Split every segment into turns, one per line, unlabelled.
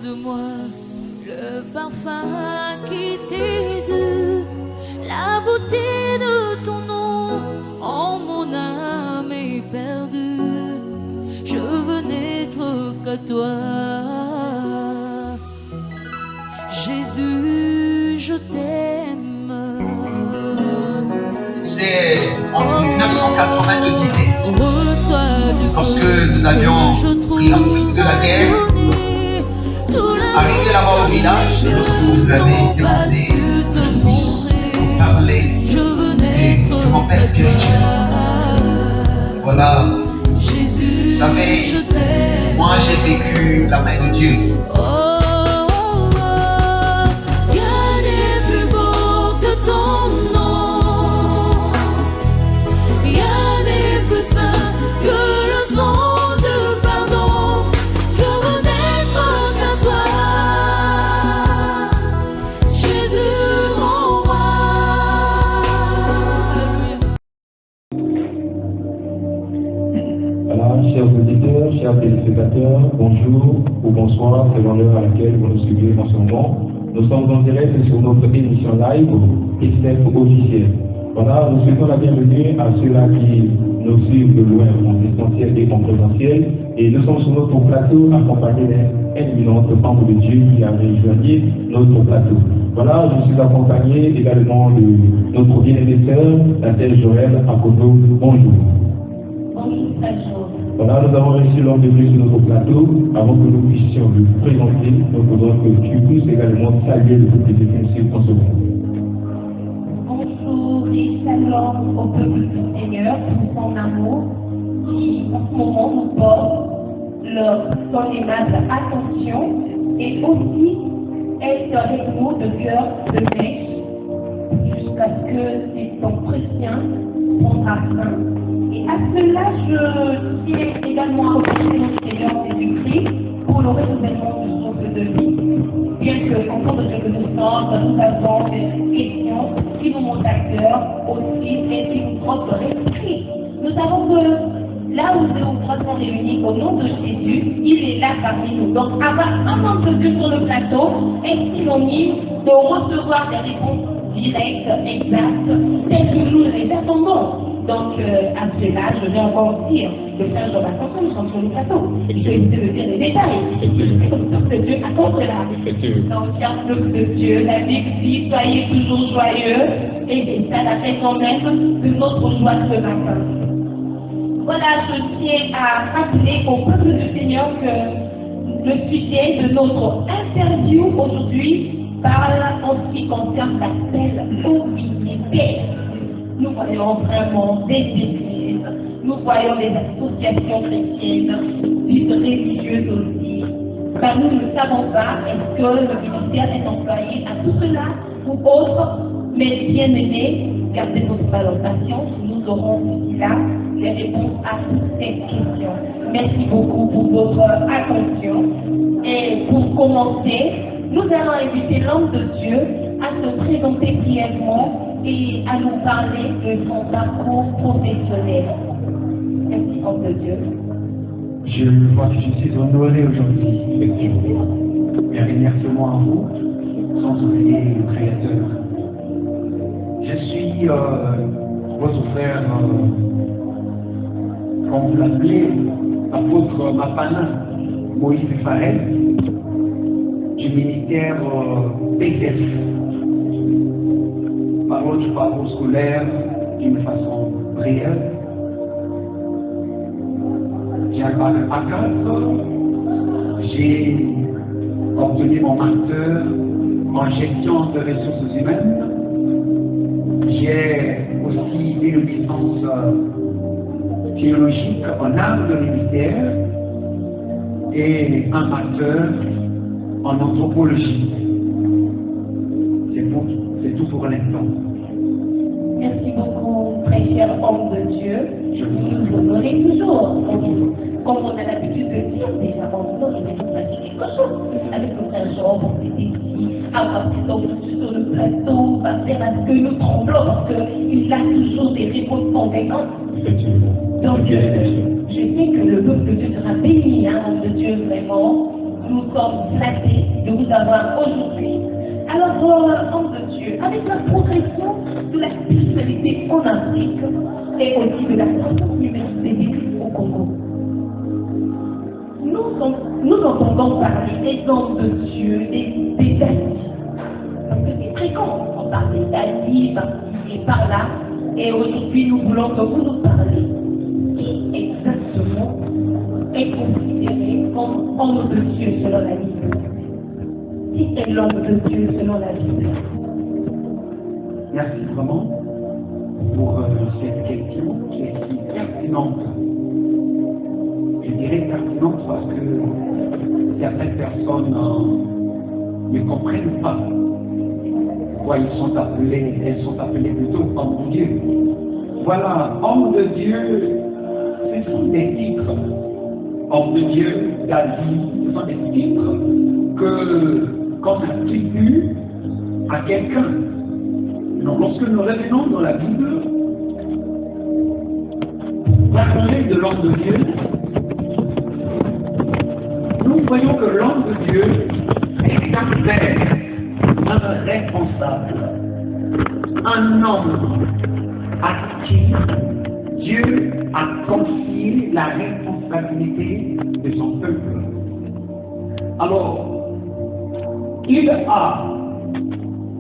de moi le parfum qui t'exude, la beauté de ton nom. Oh, mon âme est perdue, je veux n'être qu'à toi. Jésus, je t'aime.
C'est en 1992-17, lorsque nous avions pris la fuite de la guerre, arrivé là-bas au village, et lorsque vous avez demandé que je puisse vous parler de mon père spirituel. Voilà, vous savez, moi j'ai vécu la main de Dieu.
Chers auditeurs, chers téléspectateurs, bonjour ou bonsoir selon l'heure à laquelle vous nous suivez en ce moment. Nous sommes en direct sur notre émission live SF officielle. Voilà, nous souhaitons la bienvenue à ceux-là qui nous suivent de loin en distanciel et en présentiel. Et nous sommes sur notre plateau accompagnés d'un éminent membre de Dieu qui a rejoint notre plateau. Voilà, je suis accompagné également de notre bien-aimée sœur, la sœur Joël Akodo. Bonjour.
Bonjour, frère Jo.
Voilà, nous avons reçu l'homme de Dieu sur notre plateau. Avant que nous puissions le présenter, nous voudrons que tu puisses également saluer le peuple de Dieu en ce moment.
Bonjour et salam au peuple du Seigneur pour son amour qui en ce moment nous porte son aimable attention et aussi est avec nous de cœur de mèche jusqu'à ce que c'est son chrétien prendra fin. Et à cela, je tiens également à remercier notre Seigneur Jésus-Christ pour le renouvellement du souffle de vie. Bien que, en cours de ce que nous sommes, nous avons des questions qui nous montent à cœur aussi et qui nous trottent l'esprit. Nous savons que là où deux ou trois sont réunis au nom de Jésus, il est là parmi nous. Donc, avoir un homme de Dieu sur le plateau est synonyme de recevoir des réponses directes, exactes, telles que nous les attendons. Donc, à cela, je vais encore dire, le frère Jean-Baptiste, nous sommes sur le plateau. Je vais essayer de dire les détails. Comme que Dieu accorde cela. Donc, cher peuple de Dieu, la Bible dit, soyez toujours joyeux, et ça la fait quand même de notre joie ce matin. Voilà, je tiens à rappeler au peuple du Seigneur que le sujet de notre interview aujourd'hui parle en ce qui concerne l'appel au ministère. Nous voyons vraiment des églises, nous voyons des associations chrétiennes, des religieuses aussi. Ben, nous ne savons pas est-ce que le ministère est employé à tout cela ou autre, mais bien aimés, gardez votre patience, nous aurons ici là les réponses à toutes ces questions. Merci beaucoup pour votre attention. Et pour commencer, nous allons inviter l'homme de Dieu à se présenter brièvement et à nous parler de son parcours professionnel. Merci, homme de Dieu.
Je crois que je suis honoré aujourd'hui. Mes remerciements à vous, sans oublier le Créateur. Je suis votre frère, comme vous l'appelez, apôtre Mapana, Moïse Farel, du ministère PCF. Par votre parcours scolaire d'une façon réelle. J'ai un bac à 4, j'ai obtenu mon master en gestion de ressources humaines. J'ai aussi une licence théologique en art de ministère et un master en anthropologie. C'est tout pour l'instant.
Merci beaucoup, très cher homme de Dieu. Je vous honorerai toujours. Comme on a l'habitude de dire, déjà, on doit dire quelque chose. Avec le frère Jean, on était ici, avoir cet homme sur le plateau, va faire à ce que nous tremblons, parce qu'il a toujours des réponses convaincantes. Donc, je sais que le peuple de Dieu sera béni, hein, homme de Dieu, vraiment. Nous sommes sommes flattés de vous avoir aujourd'hui. Alors, homme de Dieu, avec la progression de la spiritualité en Afrique et aussi de la croissance universitaire au Congo, nous entendons parler des hommes de Dieu, des dadis. Parce que c'est fréquent, on parle des dadis, par-ci et par-là. Et aujourd'hui, nous voulons que vous nous parliez. Qui exactement est considéré comme homme de Dieu selon la Bible? Qui est l'homme de Dieu selon la Bible?
Merci vraiment pour cette question qui est si pertinente. Je dirais pertinente parce que certaines personnes ne comprennent pas pourquoi elles sont appelées plutôt hommes de Dieu. Voilà, hommes de Dieu, ce sont des titres. Homme de Dieu, David, ce sont des titres qu'on attribue à quelqu'un. Donc lorsque nous revenons dans la Bible, parler de l'homme de Dieu, nous voyons que l'homme de Dieu est un père, un responsable, un homme à qui Dieu a confié la responsabilité de son peuple. Alors, il a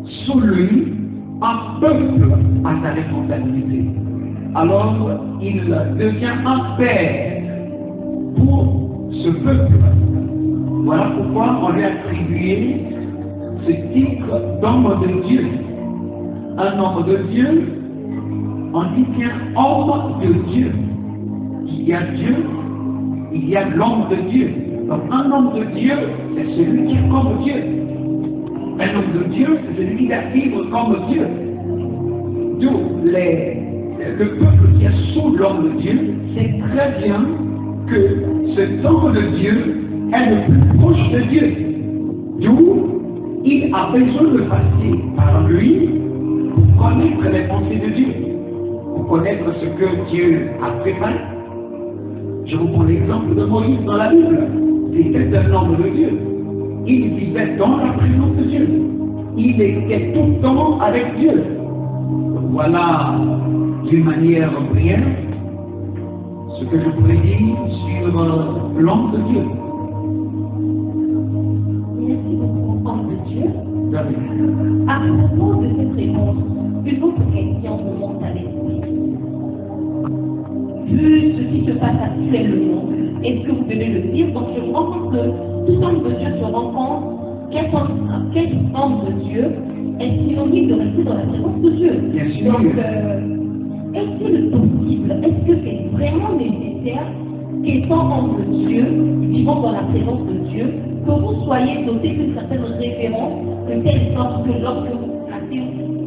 sous lui un peuple à sa responsabilité. Alors, il devient un père pour ce peuple. Voilà pourquoi on lui a attribué ce titre d'homme de Dieu. Un homme de Dieu, on dit bien homme de Dieu. Il y a Dieu, il y a l'homme de Dieu. Donc un homme de Dieu, c'est celui qui est comme Dieu. Un homme de Dieu, c'est celui qui va vivre comme Dieu. D'où le peuple qui est sous l'homme de Dieu sait très bien que cet homme de Dieu est le plus proche de Dieu. D'où il a besoin de passer par lui pour connaître les pensées de Dieu, pour connaître ce que Dieu a préparé. Je vous prends l'exemple de Moïse dans la Bible. C'était un homme de Dieu. Il vivait dans la présence de Dieu. Il était tout le temps avec Dieu. Voilà, d'une manière brève, ce que je pourrais dire sur l'homme de Dieu.
Merci beaucoup, homme de Dieu. À propos de cette réponse, une autre question me monte à l'esprit. Vu ce qui se passe actuellement, est-ce que vous devez le dire? Donc je me rends compte que tout homme de Dieu se rend compte qu'un homme de Dieu est synonyme de rester dans la présence de Dieu.
Bien sûr.
Donc, est-il possible, est-ce que c'est vraiment nécessaire qu'étant homme de Dieu, vivant dans la présence de Dieu, que vous soyez doté d'une certaine référence, de telle sorte que lorsque vous placez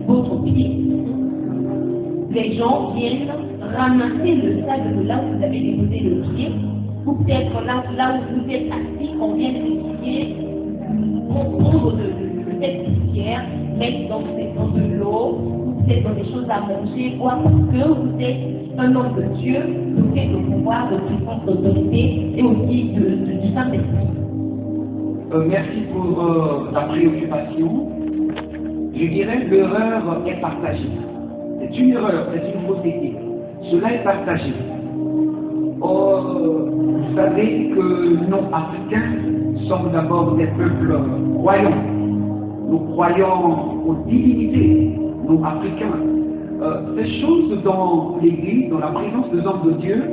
votre pied, les gens viennent ramasser le sable de là où vous avez déposé le pied, ou peut-être là où vous êtes assis, on vient vérifier, prendre de cette poussière, mettre dans de l'eau, peut-être dans des choses à manger, quoi, parce que vous êtes un homme de Dieu, doté de pouvoir, de puissance, d'autorité et aussi du Saint-Esprit.
Merci pour la préoccupation. Je dirais que l'erreur est partagée. C'est une erreur, c'est une fausseté. Cela est partagé. Vous savez que nous, Africains, sommes d'abord des peuples croyants. Nous croyons aux divinités, nous, Africains. Ces choses dans l'Église, dans la présence des hommes de Dieu,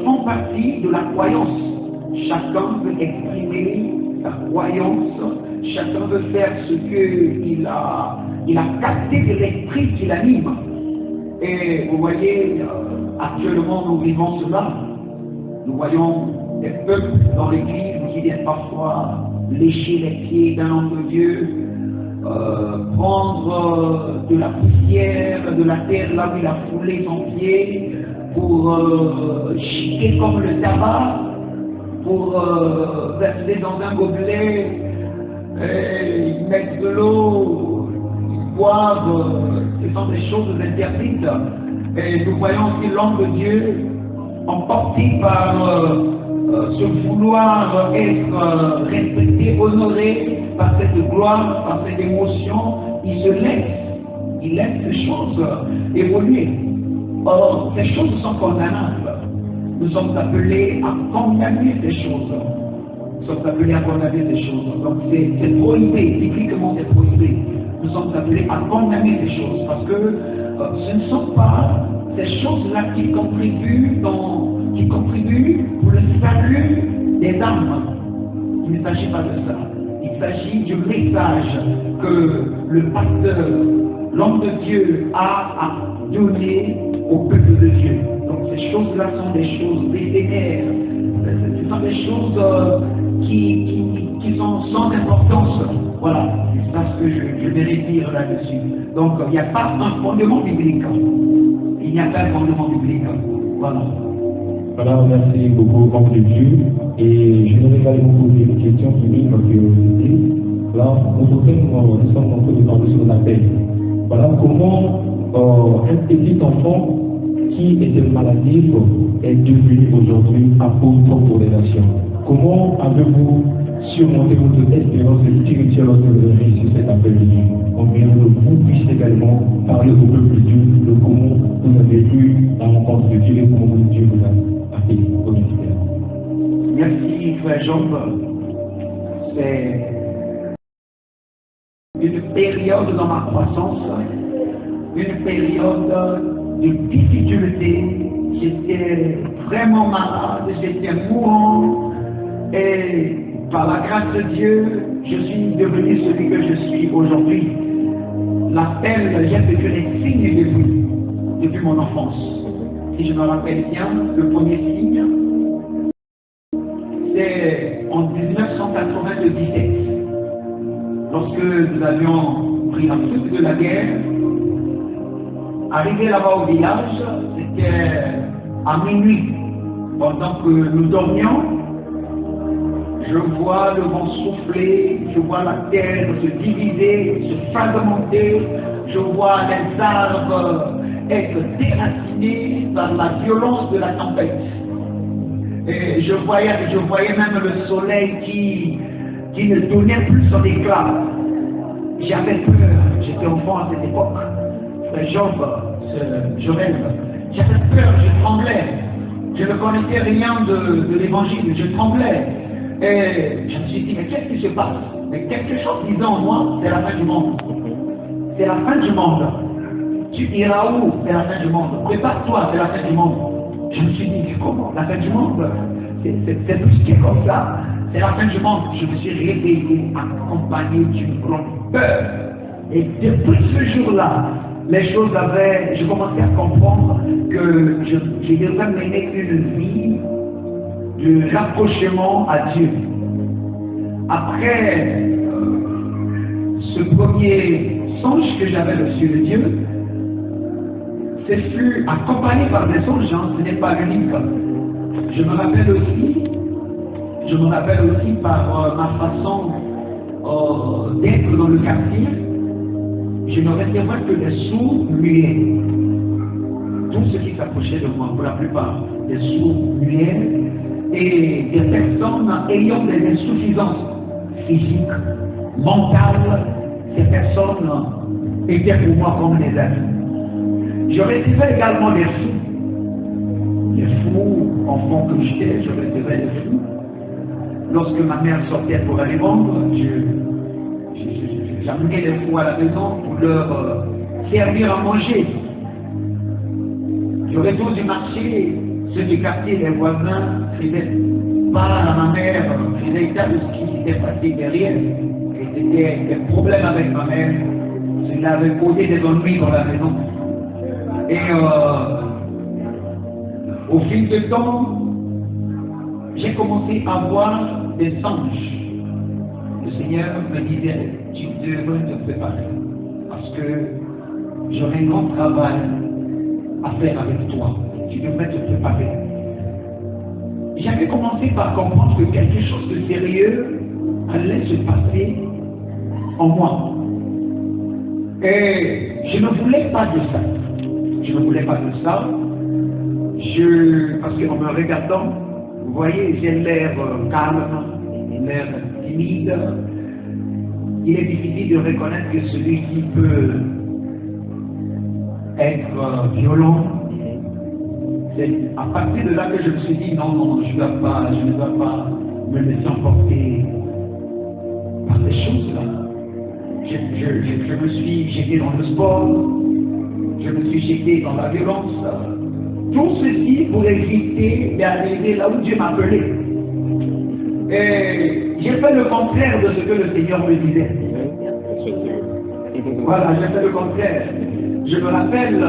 font partie de la croyance. Chacun veut exprimer sa croyance, chacun veut faire ce qu'il a capté de l'esprit qui l'anime. Et vous voyez, actuellement nous vivons cela. Nous voyons des peuples dans l'église qui viennent parfois lécher les pieds d'un homme de Dieu, prendre de la poussière, de la terre là où il a foulé son pied, pour chiquer comme le tabac, pour verser dans un gobelet, et mettre de l'eau, boire, ce sont des choses interdites. Et nous voyons aussi l'homme de Dieu emporté par se vouloir être respecté, honoré par cette gloire, par cette émotion, il se laisse ces choses évoluer. Or, ces choses sont condamnables. Nous sommes appelés à condamner ces choses. Nous sommes appelés à condamner ces choses. Donc c'est prohibé, bibliquement c'est prohibé. Nous sommes appelés à condamner ces choses parce que ce ne sont pas ces choses-là qui contribuent pour le salut des âmes. Il ne s'agit pas de ça. Il s'agit du message que le pasteur, l'homme de Dieu, a donné au peuple de Dieu. Donc ces choses-là sont des choses éphémères. Ce sont des choses qui sont sans importance. Voilà, c'est ça ce que je vais dire là-dessus. Donc il n'y a pas un fondement biblique. Il n'y a pas un fondement biblique. Voilà.
Voilà, merci beaucoup, homme de Dieu. Et je voudrais également poser une question qui m'est ma curiosité. Là, nous sommes en train de parler sur la paix. Voilà, comment un petit enfant qui était maladif est devenu aujourd'hui apôtre pour les nations. Comment avez-vous surmonté votre espérance spirituelle lorsque vous avez réussi cet appel de Dieu? Combien vous puissiez également parler au peuple de Dieu de comment vous avez eu la rencontre de Dieu et comment Dieu vous a appelé au ministère.
Merci, frère Jean. C'est une période dans ma croissance, une période de difficulté. J'étais vraiment malade, j'étais mourant et par la grâce de Dieu, je suis devenu celui que je suis aujourd'hui. L'appel, j'ai vécu les signes depuis mon enfance. Si je me rappelle bien, le premier signe, c'est en 1997, lorsque nous avions pris la fuite de la guerre. Arrivé là-bas au village, c'était à minuit. Pendant que nous dormions, je vois le vent souffler, je vois la terre se diviser, se fragmenter, je vois les arbres être déracinés par la violence de la tempête. Et je voyais même le soleil qui ne donnait plus son éclat. J'avais peur, j'étais enfant à cette époque. Frère Joël, j'avais peur, je tremblais. Je ne connaissais rien de l'évangile, je tremblais. Et je me suis dit, mais qu'est-ce qui se passe? Mais quelque chose disait en moi, c'est la fin du monde. C'est la fin du monde. Tu iras où? C'est la fin du monde. Prépare-toi, c'est la fin du monde. Je me suis dit, mais comment? La fin du monde? C'est tout ce qui est comme ça. C'est la fin du monde. Je me suis réveillé, accompagné d'une grande peur. Et depuis ce jour-là, les choses je commençais à comprendre que je devais mener une vie de rapprochement à Dieu. Après ce premier songe que j'avais reçu de Dieu, ce fut accompagné par des songes, ce n'est pas unique. Je me rappelle aussi par ma façon d'être dans le quartier, je ne recevais que des sourds muets. Tout ce qui s'approchait de moi, pour la plupart, des sourds muets et des personnes ayant des insuffisances physiques, mentales. Ces personnes étaient pour moi comme des amis. Je recevais également des fous. Les fous, enfants que j'étais, je recevais des fous. Lorsque ma mère sortait pour aller vendre, j'amenais les fous à la maison pour leur servir à manger. Je retourne du marché, ceux du quartier, les voisins, faisaient part à ma mère, faisaient état de ce qui s'était passé derrière. Et c'était des problèmes avec ma mère. Je l'avais posé des ennuis dans la maison. Et au fil du temps, j'ai commencé à voir des anges. Le Seigneur me disait, tu devrais te préparer, parce que j'aurai un grand travail à faire avec toi. Tu devrais te préparer. J'avais commencé par comprendre que quelque chose de sérieux allait se passer en moi. Et je ne voulais pas de ça. Je ne voulais pas de ça. Parce qu'en me regardant, Vous voyez, j'ai l'air calme, l'air timide. Il est difficile de reconnaître que celui qui peut être violent, c'est à partir de là que je me suis dit non, je ne dois pas me laisser emporter par ces choses-là. Je me suis jeté dans le sport, je me suis jeté dans la violence. Tout ceci pour éviter d'arriver là où Dieu m'a appelé. Et j'ai fait le contraire de ce que le Seigneur me disait. Voilà, j'ai fait le contraire. Je me rappelle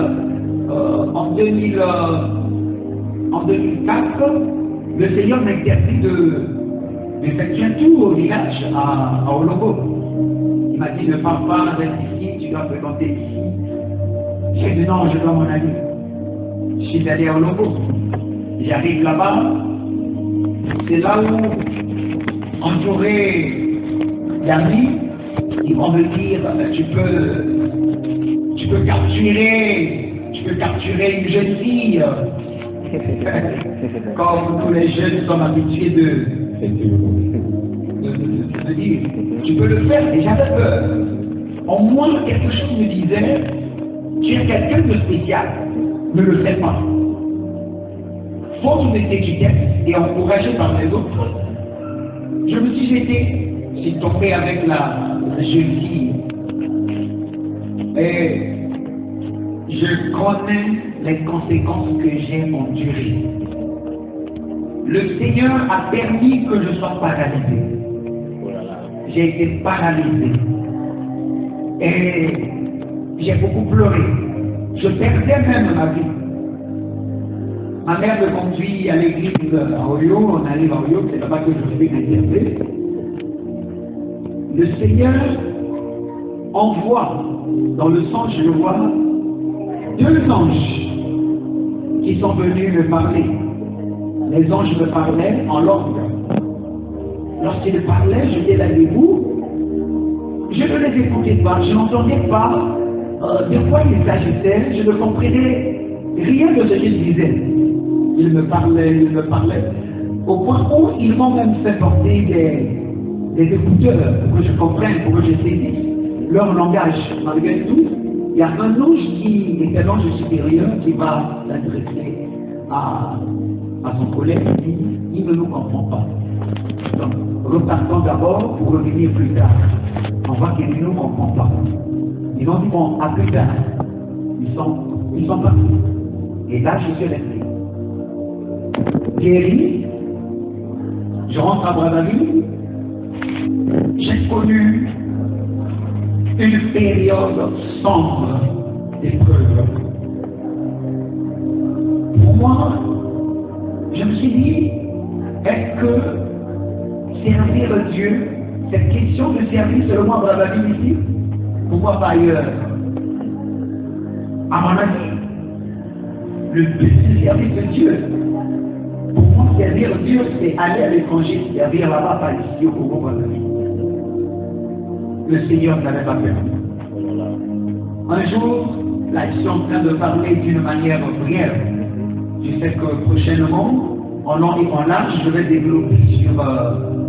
en 2004, le Seigneur m'a interdit d'effectuer un tour au village à Olongo. Il m'a dit ne pars pas, reste ici, tu dois fréquenter ici. J'ai dit non, je dois m'en aller. Je suis allé à Olongo. J'arrive là-bas, c'est là où, entouré d'amis, ils vont me dire tu peux capturer une jeune fille. Comme tous les jeunes sont habitués de dire, tu peux le faire, et j'avais peur. En moi, quelque chose me disait, tu es quelqu'un de spécial, ne le fais pas. Faute de t'éduquer et encouragé par les autres, je me suis jeté, je suis tombé avec la jeune fille. Et je connais les conséquences que j'ai endurées. Le Seigneur a permis que je sois paralysé. J'ai été paralysé. Et j'ai beaucoup pleuré. Je perdais même ma vie. Ma mère me conduit à l'église à Oyo. On arrive à Oyo, c'est là-bas que je fais l'interprète. Le Seigneur envoie, dans le songe, je vois, 2 anges qui sont venus me parler. Les anges me parlaient en langue. Lorsqu'ils parlaient, j'étais là debout. Je ne les écoutais pas, je n'entendais pas de quoi il s'agissait, je ne comprenais rien de ce qu'ils disaient. Ils me parlaient, au point où ils m'ont même fait porter des écouteurs pour que je comprenne, pour que je saisisse leur langage. Malgré tout, il y a un ange qui est l'ange supérieur qui va s'adresser à son collègue et dit, il ne nous comprend pas. Donc, repartons d'abord pour revenir plus tard. On voit qu'il ne nous comprend pas. Ils ont dit, bon, à plus tard. Ils sont partis. Et là, je suis resté. Guéri, je rentre à Brazzaville. J'ai connu une période sombre d'épreuves. Pour moi, je me suis dit, est-ce que servir Dieu, cette question de servir seulement à Brazzaville ici, pourquoi pas ailleurs? À mon avis, le but du service de Dieu, pour moi, servir Dieu, c'est aller à l'étranger, servir là-bas, pas ici au Congo Brazzaville. Le Seigneur n'avait pas permis. Un jour, là, je suis en train de parler d'une manière brève. Je sais que prochainement, en long et en large, je vais développer sur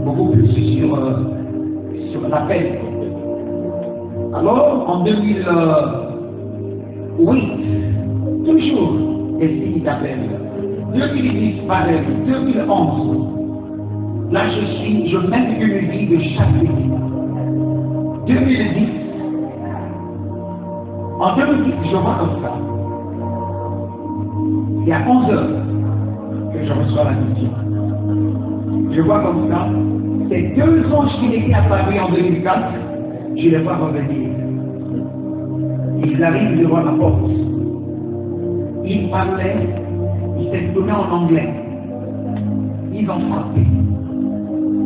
beaucoup plus sur l'appel. Alors, en 2008, toujours des signes d'appel. 2010, pareil, 2011, là je mène une vie de chaque vie. 2010, en 2010, je vois comme ça. C'est à 11 heures que je reçois la mission. Je vois comme ça, ces 2 anges qui étaient apparus en 2004, je les vois revenir. Ils arrivent devant la porte. Ils parlaient, ils s'exprimaient en anglais. Ils ont frappé.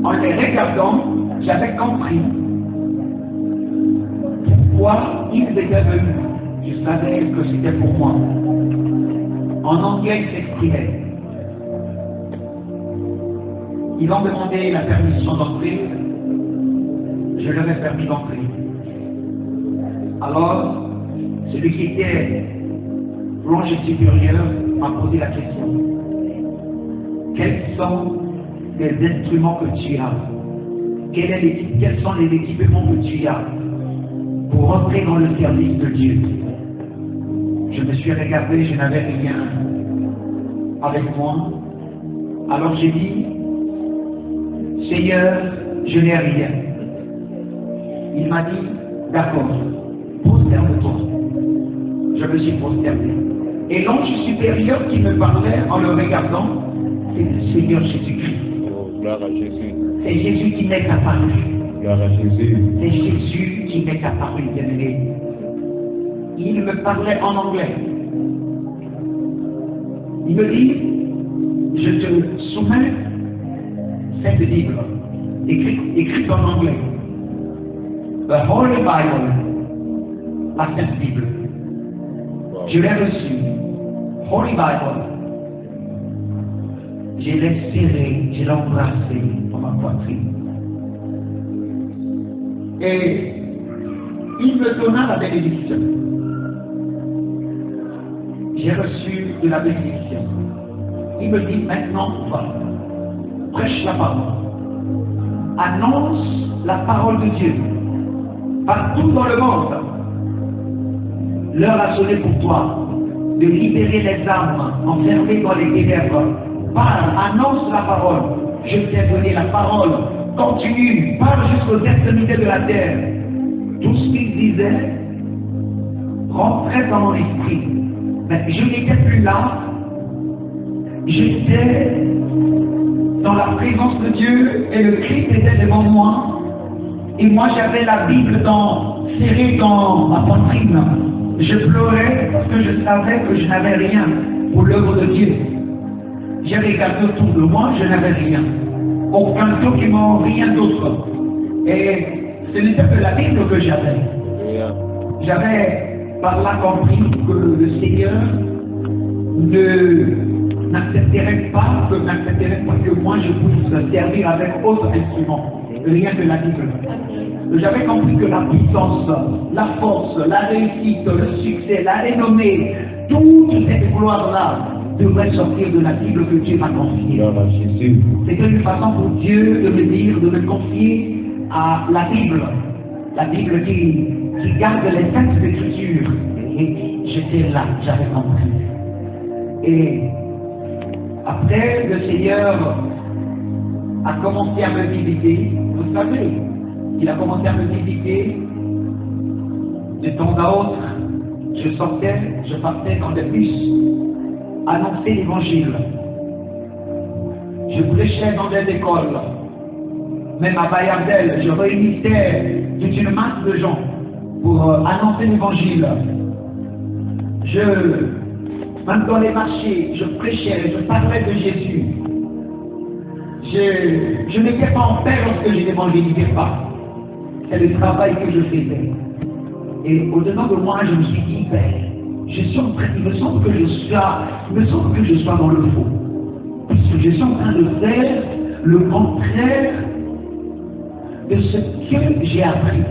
En les regardant, j'avais compris pourquoi ils étaient venus. Je savais que c'était pour moi. En anglais, ils s'exprimaient. Ils ont demandé la permission d'entrer. Je leur ai permis d'entrer. Alors, celui qui était l'ange supérieur m'a posé la question. quels sont les instruments que tu as? Quels sont les équipements que tu as pour entrer dans le service de Dieu? Je me suis regardé, je n'avais rien avec moi. Alors j'ai dit, Seigneur, je n'ai rien. Il m'a dit, d'accord, prosterne-toi. Je me suis prosterné. Et l'ange supérieur qui me parlait en le regardant, c'est le Seigneur Jésus-Christ.
Gloire à Jésus.
C'est Jésus qui m'est apparu.
Gloire à Jésus.
C'est Jésus qui m'est apparu, bien-aimé. Il me parlait en anglais. Il me dit, je te soumets cette Bible, écrite en anglais. The Holy Bible, la Sainte Bible.
Wow.
Je l'ai reçue. Holy Bible. Je l'ai serré, je l'ai embrassé dans ma poitrine. Et il me donna la bénédiction. J'ai reçu de la bénédiction. Il me dit maintenant, va, prêche la parole. Annonce la parole de Dieu. Partout dans le monde. L'heure a sonné pour toi de libérer les âmes enfermées dans les ténèbres. Parle, annonce la parole. Je t'ai donné la parole. Continue, parle jusqu'aux extrémités de la terre. Tout ce qu'il disait rentrait dans mon esprit. Mais je n'étais plus là. J'étais dans la présence de Dieu et le Christ était devant moi. Et moi j'avais la Bible serrée dans ma poitrine. Je pleurais parce que je savais que je n'avais rien pour l'œuvre de Dieu. J'ai regardé autour de moi, je n'avais rien. Aucun document, rien d'autre. Et ce n'était que la Bible que j'avais. J'avais par là compris que le Seigneur n'accepterait pas que moi je puisse servir avec autre instrument, rien que la Bible. J'avais compris que la puissance, la force, la réussite, le succès, la renommée, toute cette gloire-là devrait sortir de la Bible que Dieu m'a confiée. C'était une façon pour Dieu de me dire, de me confier à la Bible qui garde les saintes écritures. Et j'étais là, j'avais compris. Et après, le Seigneur a commencé à me visiter. Vous savez, il a commencé à me visiter de temps à autre. Je partais dans des bus, annoncer l'évangile. Je prêchais dans des écoles. Même à Bayardel, je réunissais toute une masse de gens pour annoncer l'évangile. Même dans les marchés, je prêchais, je parlais de Jésus. Je n'étais pas en paix lorsque je n'évangélisais pas. C'est le travail que je faisais. Et au-dedans de moi, je me suis dit, il me semble que je sois dans le faux. Parce que je suis en train de faire le contraire de ce que j'ai appris.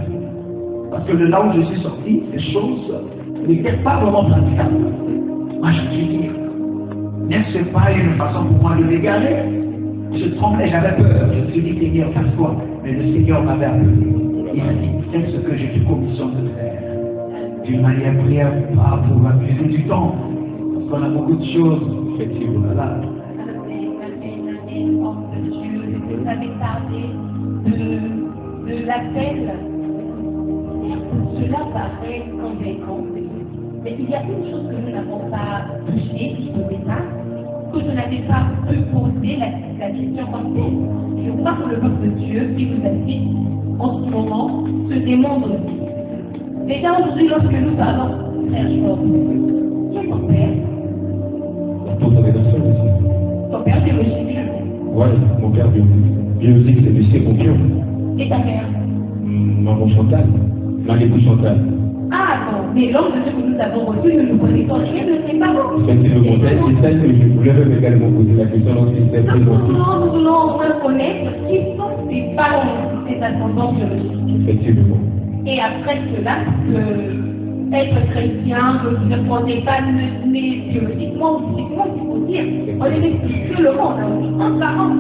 Parce que de là où je suis sorti, ces choses n'étaient pas vraiment praticables. Moi, je me suis dit, n'est-ce pas une façon pour moi de m'égarer? Je tremblais, j'avais peur. Je me suis dit, Seigneur, fais quoi? Mais le Seigneur m'avait appelé. Il m'a dit, fais ce que j'ai eu commission de faire. D'une manière prière, pas pour abuser du temps. Parce qu'on a beaucoup de choses. Effectivement. Voilà.
Vous avez parlé de l'appel. Cela paraît convaincant. Mais il y a une chose que nous n'avons pas touchée au départ, que je n'avais pas pu poser la question comme telle. Je crois que le peuple de Dieu qui vous assiste en ce moment se démontre. Déjà aujourd'hui, lorsque nous parlons, frère Job, qui est ton père?
Ton
père biologique.
Oui, mon père biologique, c'est Monsieur Conquion.
Et ta mère?
Maman Chantal, ma épouse Chantal.
Ah non, mais l'homme de Dieu que nous avons reçu, nous ne connaissons rien de ses parents.
C'est le contexte, c'est ça que je voulais même également poser la question lorsqu'il s'est présenté.
Nous voulons reconnaître qui sont ses parents, ses ascendants biologiques.
Effectivement.
Et après cela, être chrétien, ne prenez pas né biologiquement ou physiquement, il faut dire. On est né spirituellement, on a aussi un parent.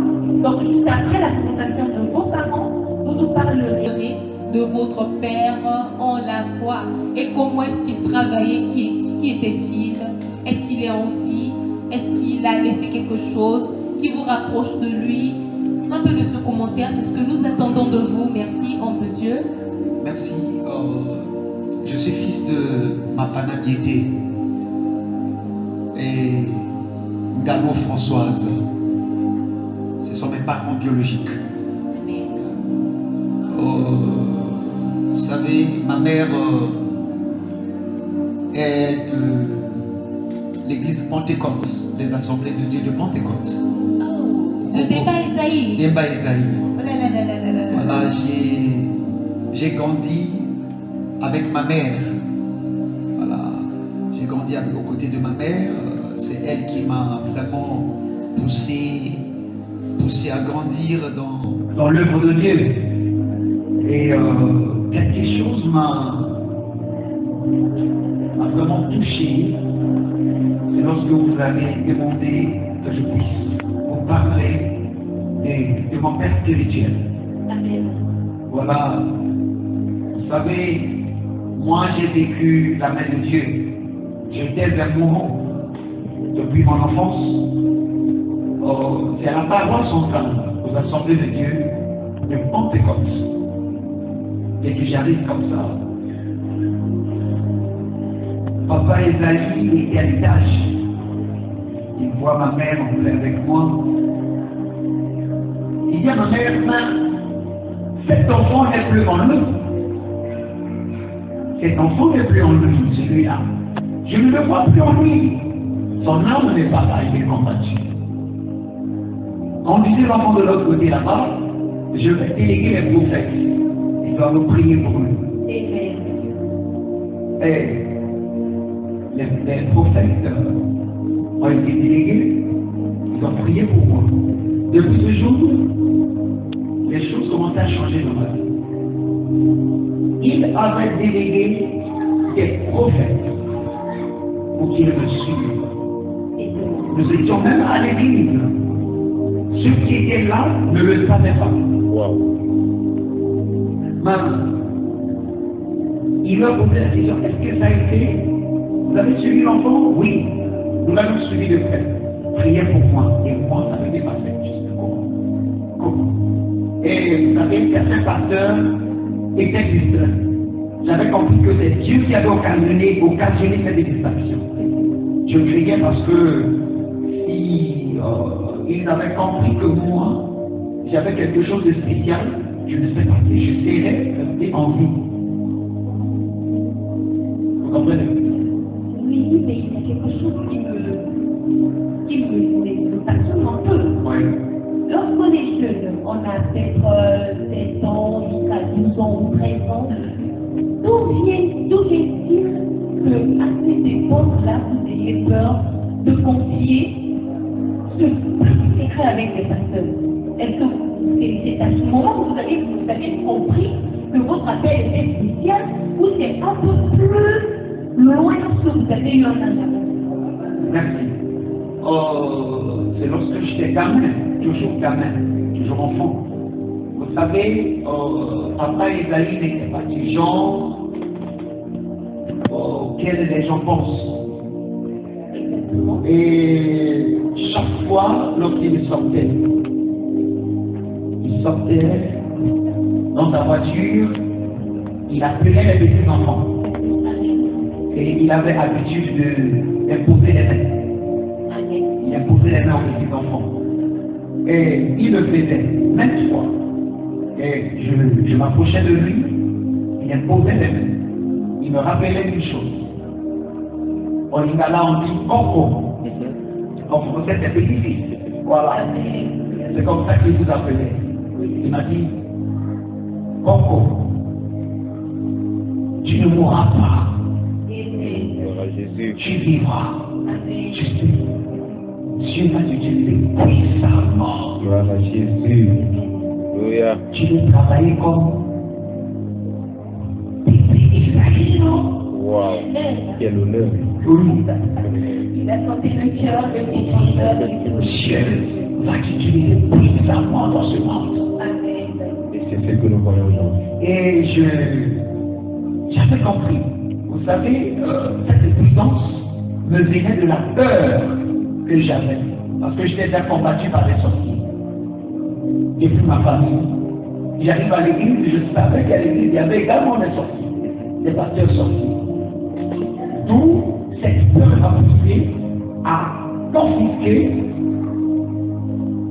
Donc, juste après la présentation de vos parents, vous nous parlerez
de votre père en la foi et comment est-ce qu'il travaillait, qui était-il, est-ce qu'il est en vie, est-ce qu'il a laissé quelque chose qui vous rapproche de lui. Un peu de ce commentaire, c'est ce que nous attendons de vous. Merci, homme de Dieu.
Merci. Je suis fils de Mapana Biété et Galo Françoise. Ce sont mes parents biologiques. Vous savez, ma mère est de l'église Pentecôte, des assemblées de Dieu de Pentecôte.
De Débat Esaïe.
Débat Esaïe.
Oh là là là là là là.
Voilà, j'ai grandi avec ma mère. Voilà, j'ai grandi aux côtés de ma mère. C'est elle qui m'a vraiment poussé à grandir
dans l'œuvre de Dieu. Et quelque chose m'a vraiment touché. C'est lorsque vous avez demandé que je puisse vous parler de mon père spirituel.
Amen.
Voilà, vous savez, moi j'ai vécu la main de Dieu. J'étais un mourant depuis mon enfance. C'est à la paroisse centrale, aux assemblées de Dieu, de Pentecôte. Et que j'arrive comme ça. Papa Esaïe était à l'étage. Il voit ma mère entrer avec moi. Il dit à ma mère, cet enfant n'est plus en nous. Cet enfant n'est plus en lui, celui-là. Je ne le vois plus en lui. Son âme n'est pas là, il est combattu. Quand on disait l'enfant de l'autre côté là-bas, je vais déléguer les prophètes. Ils doivent prier pour lui. Et les prophètes ont été délégués. Ils doivent prier pour moi. Depuis ce jour, les choses commençaient à changer dans ma vie. Il avait délégué des prophètes pour qu'ils me suivent. Nous étions même à l'église. Ceux qui étaient là ne le savaient pas.
Wow.
Maman, il leur posait la question, est-ce que ça a été? Vous avez suivi l'enfant? Oui. Nous l'avons suivi de près. Priez pour moi. Et moi, ça me dépassait. Je sais comment. Et vous savez, certains pasteurs étaient distraits. J'avais compris que c'est Dieu qui avait occasionné cette distraction. Je priais parce que si ils avaient compris que moi, j'avais quelque chose de spécial, je ne sais pas si j'essaierais de rester en vie. Vous comprenez?
Oui, mais il y a quelque chose qui me passionne un peu.
Oui.
Lorsqu'on est jeune, on a peut-être 7 ans, jusqu'à 12 ans ou 13 ans, d'où vient-il qu'à cette époque-là, vous ayez peur de confier ce petit secret avec les personnes? Est-ce que c'est à ce moment où vous avez compris que votre appel était spécial ou c'est un peu plus loin que vous avez eu un âge?
Merci. C'est lorsque j'étais gamin, toujours enfant. Vous savez, Papa Esaïe n'était pas du genre auquel les gens pensent. Et chaque fois, lorsqu'il sortait dans sa voiture, il appelait les petits enfants. Et il avait l'habitude d'imposer les mains. Il imposait les mains aux petits enfants. Et il le faisait, même fois. Et je m'approchais de lui, il imposait les mains. Il me rappelait une chose. En lingala, on dit Coco. En français, c'est petit-fils. Voilà. C'est comme ça qu'il vous appelait. Il m'a dit Coco, tu ne mourras pas.
Jésus.
Tu vivras. Tu sais, Dieu va t'utiliser puissamment.
Gloire à Jésus. Alléluia.
Tu veux travailler comme Pépé Israël, non?
Wow. Wow. Quel honneur.
Oui.
Il a senti le cœur de ses chanteurs.
Dieu va t'utiliser puissamment dans ce monde.
Amen.
Et c'est ce que nous voyons aujourd'hui.
Et j'avais compris. Vous savez, cette puissance me venait de la peur que j'avais. Parce que j'étais déjà combattu par les sorciers. Et puis ma famille. J'arrive à l'église, je savais qu'à l'église, il y avait également des sorciers. Des pasteurs sorciers. D'où cette peur m'a poussé à confisquer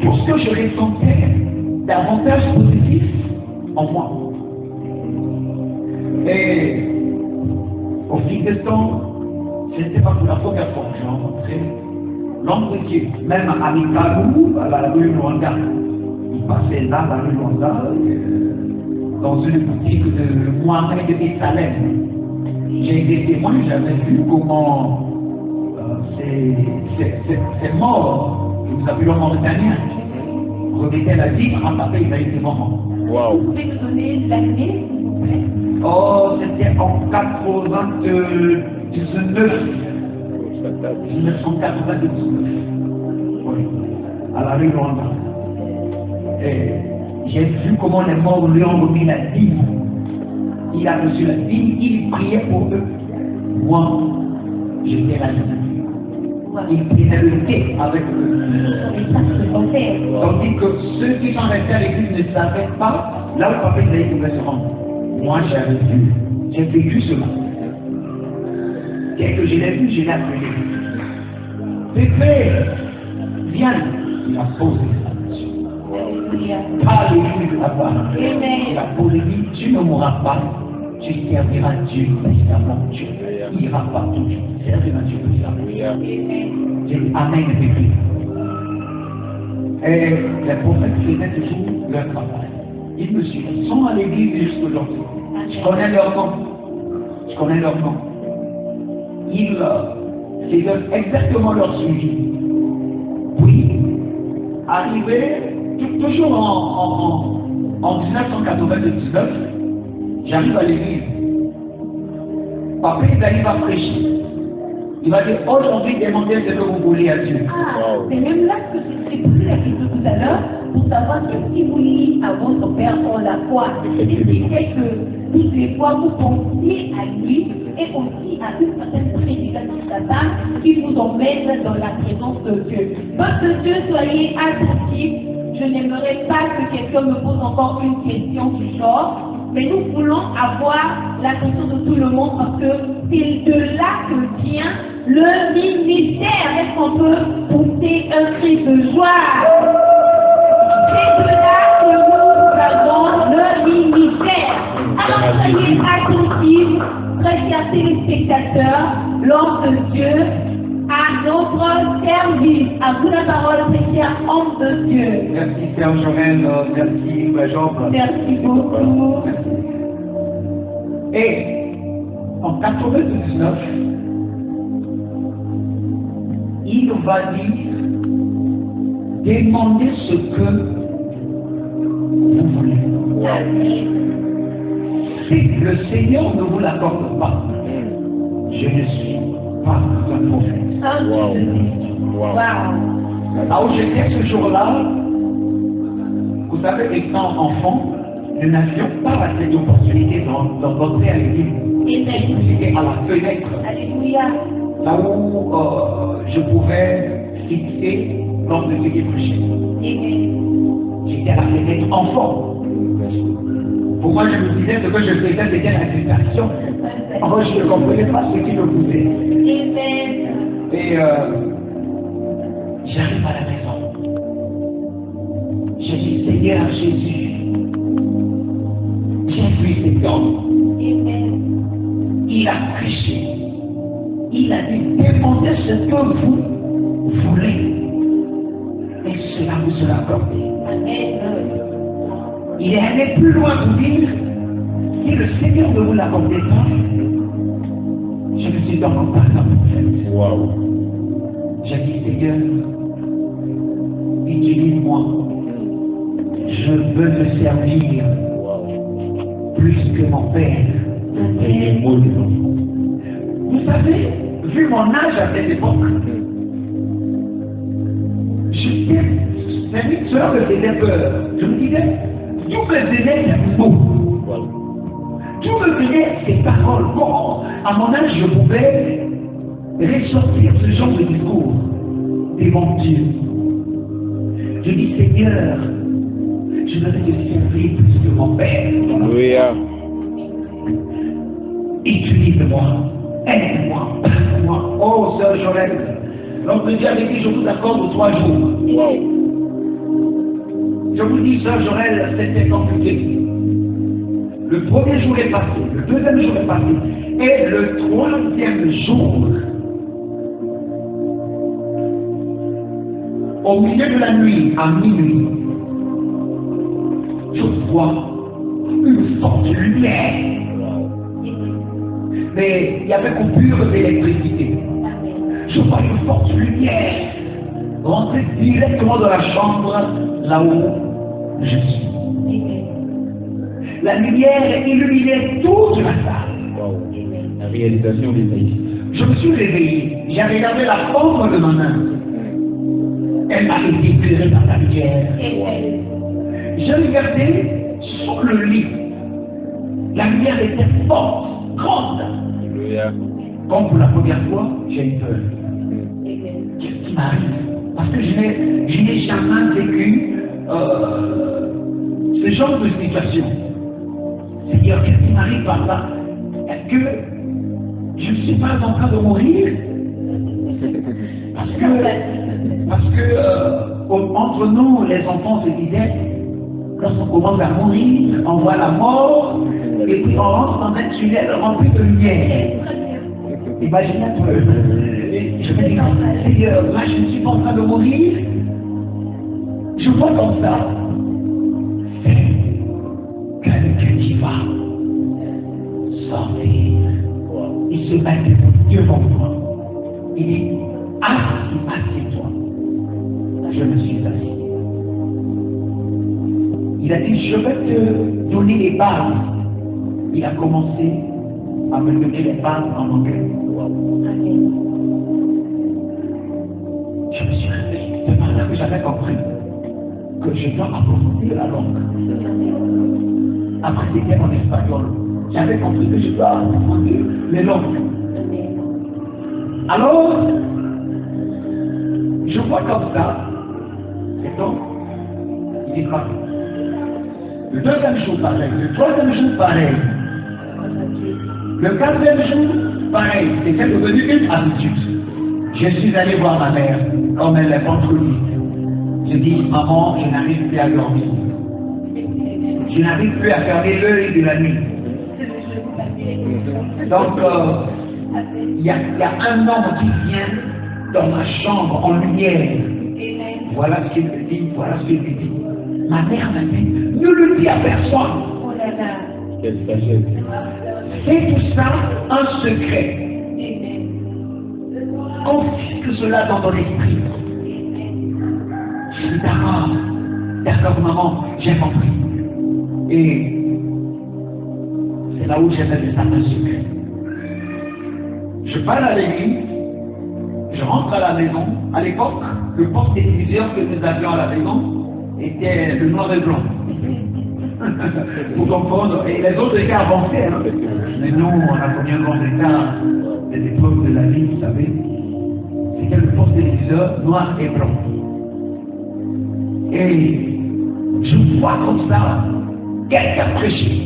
tout ce que je ressentais d'avantages positifs en moi. Et au fil du temps, ce n'était pas pour la première fois que j'ai rencontré l'homme de Dieu, même à Mikalou, à la rue Luanda. Il passait là, dans la rue Luanda, dans une boutique de Mohamed et Salem. J'ai été témoin, j'avais vu comment ces morts que nous appelons mauritaniens remettaient la vie en tapant les moments.
Wow.
Vous pouvez me donner l'année, s'il vous plaît?
Oh, c'était en 1999. 1999. Oui, à la rue Rwanda. Et j'ai vu comment les morts lui ont remis la dîme. Il a reçu la dîme, il priait pour eux. Moi, j'étais là. Il prenait le thé avec eux. Tandis que ceux qui sont restés à l'église ne savaient pas là où papa Isaïe pouvait se rendre. Moi, j'avais vu, j'ai vécu cela. Dès que je l'ai vu, je l'ai appelé. Pépé, viens. Il a posé sa question. Pas l'église là-bas. Il a posé, dit, tu ne mourras pas. Tu serviras Dieu puissamment. Tu n'iras pas tout. Serviras Dieu puissamment. J'ai dit Amen, bébé. Et les prophètes faisaient toujours leur travail. Ils me suivent. Ils sont à l'église jusqu'aujourd'hui. Je connais leur nom. Je connais leur nom. Ils donnent exactement leur suivi. Oui, arrivé toujours en 1999, j'arrive à l'église. Papa Isaïe va prêcher. Il va dire aujourd'hui demandez ce que vous voulez à Dieu.
Ah, c'est même là que je t'ai posé la question tout à l'heure pour savoir que si vous liez à votre Père en la foi, c'est ce qui fait que toutes les fois vous pensiez à lui et aussi à une certaine prédication Satan qui vous emmène dans la présence de Dieu. Votre Dieu, soyez attentifs. Je n'aimerais pas que quelqu'un me pose encore une question du genre, mais nous voulons avoir l'attention de tout le monde parce que c'est de là que vient le ministère. Est-ce qu'on peut pousser un cri de joie? C'est de là que nous avons le ministère. Alors soyez attentifs, très chers téléspectateurs, l'homme de Dieu à notre service. À vous la parole, très chers hommes de Dieu.
Merci Père Joël, merci Jean.
Merci beaucoup.
Et en 99, il va dire demandez ce que vous voulez. Si le Seigneur ne vous l'accorde pas, je ne suis pas un prophète.
Wow.
Là où j'étais ce jour-là, vous savez, étant enfant, nous n'avions pas cette opportunité d'entrer à l'église. J'étais à la fenêtre.
Alléluia.
Là où je pouvais fixer l'homme de Dieu qui prêchait. J'étais à la fenêtre enfant. Pour moi, je me disais que ce que je faisais, c'était l'incitation. Moi, je ne comprenais pas ce qui me poussait. Et j'arrive à la maison. Je dis, Seigneur Jésus, j'ai vu cet homme. Il a prêché. Il a dit, demandez ce que vous voulez. Et cela vous sera accordé. Il est allé plus loin pour dire, si le Seigneur ne vous l'accordait pas, je ne suis donc pas un prophète.
Wow.
J'ai dit, Seigneur, utilise-moi. Je veux te servir plus que mon Père. Vous savez, vu mon âge à cette époque, j'étais une sœur que c'était peur. Je me disais, tout me venait des mots. Tout me venait ces paroles. Comment, à mon âge, je pouvais ressortir ce genre de discours devant Dieu. Je dis, Seigneur, je ne vais te servir plus que mon Père.
Alléluia.
Utilise-moi, aide-moi, parle-moi. Oh, sœur Joël, l'homme de Dieu avait dit, je vous accorde 3 jours. Je vous dis, sœur Joël, c'était compliqué. Le premier jour est passé, le deuxième jour est passé, et le troisième jour, au milieu de la nuit, à minuit, je vois une forte lumière. Mais il y avait coupure d'électricité. Je vois une forte lumière rentrer directement dans la chambre là où je suis. La lumière illuminait toute la salle.
La réalisation des pays.
Je me suis réveillé, j'ai regardé la forme de ma main. Elle m'a été éclairée par la lumière. J'ai regardé sur le lit. La lumière était forte, grande.
Alléluia.
Comme pour la première fois, j'ai eu peur. Qu'est-ce qui m'arrive? Parce que je n'ai jamais vécu ce genre de situation. Seigneur, qu'est-ce qui m'arrive par là? Est-ce que je ne suis pas en train de mourir? Parce que entre nous, les enfants se disaient, lorsqu'on commence à mourir, on voit la mort, et puis on rentre dans un tunnel rempli de lumière. Imaginez un peu. Je me dis, Seigneur, là je ne suis pas en train de mourir. Je vois comme ça. C'est quelqu'un qui va sortir. Il se met devant moi. Il dit, assieds-toi. Je me suis assis. Il a dit, je vais te donner les bases. Il a commencé à me donner les bases en anglais. Je me suis réveillé. C'est par là que j'avais compris que je dois approfondir la langue. Après, c'était en espagnol. J'avais compris que je dois approfondir les langues. Alors, je vois comme ça. Et donc, il est parti. Le deuxième jour, pareil. Le troisième jour, pareil. Le quatrième jour, pareil. C'était devenu une habitude. Je suis allé voir ma mère, comme elle est ventrolite. Je dis, maman, je n'arrive plus à dormir. Je n'arrive plus à fermer l'œil de la nuit. Donc, il y a un homme qui vient dans ma chambre en lumière. Voilà ce qu'il me dit, voilà ce qu'il me dit. Ma mère m'a dit, ne le dis à personne.
Quelle sagesse.
Fais tout ça un secret. Confisque cela dans ton esprit. Je dis d'accord maman, j'ai compris. Et c'est là où j'ai fait des un secret. Je parle à l'église, je rentre à la maison. À l'époque, le poste téléviseur que nous avions à la maison était le noir et blanc. Pour comprendre, et les autres étaient avancés. Hein. Mais nous, on a connu un grand écart des épreuves de la vie, vous savez. C'était le poste téléviseur noir et blanc. Et je vois comme ça quelqu'un prêcher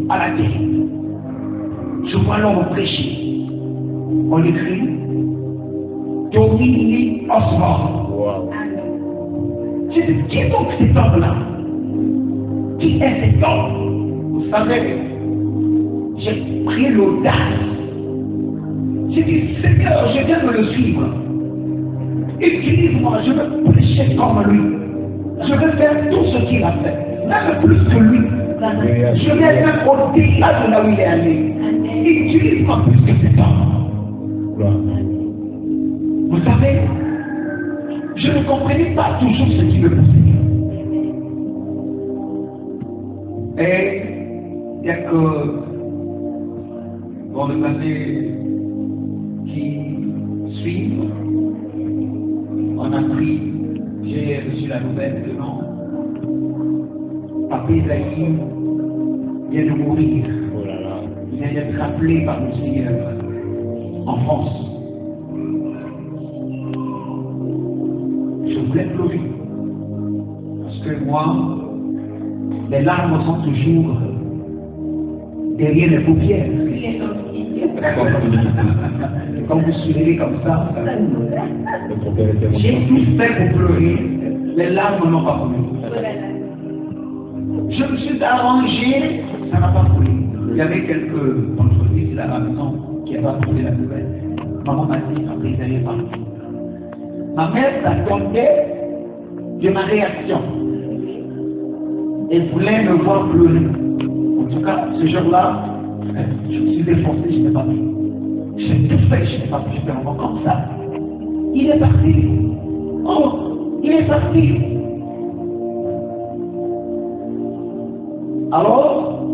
à la télé. Je vois l'homme prêcher. On écrit Dominique Osmond.
Wow.
Je dis, qui est donc cet homme-là? Qui est cet homme? Vous savez, j'ai pris l'audace. J'ai dit, Seigneur, je viens de le suivre. Utilise-moi, je veux prêcher comme lui. Je veux faire tout ce qu'il a fait, même plus que lui. Je vais même au-delà de là où il est allé. Utilise-moi plus que cet homme. Vous savez, je ne comprenais pas toujours ce qui me possédait. Et il y a que dans le passé suivre. On a pris, j'ai reçu la nouvelle de non. Papa Isaïe vient de mourir.
Oh là là.
Il vient d'être appelé par le Seigneur en France. Je voulais pleurer. Parce que moi, les larmes sont toujours derrière les paupières. Quand vous souriez comme ça, j'ai tout fait pour pleurer, les larmes n'ont pas coulé. Je me suis arrangé, ça n'a pas coulé. Il y avait quelques entreprises à la maison qui avaient trouvé la nouvelle. Maman m'a dit, après ils allaient partir. Ma mère s'attendait de ma réaction. Elle voulait me voir pleurer. En tout cas, ce jour-là, je me suis défoncé, je n'ai pas pu. J'ai tout fait, je n'ai pas pu. J'étais vraiment comme ça. Il est parti. Oh, il est parti. Alors,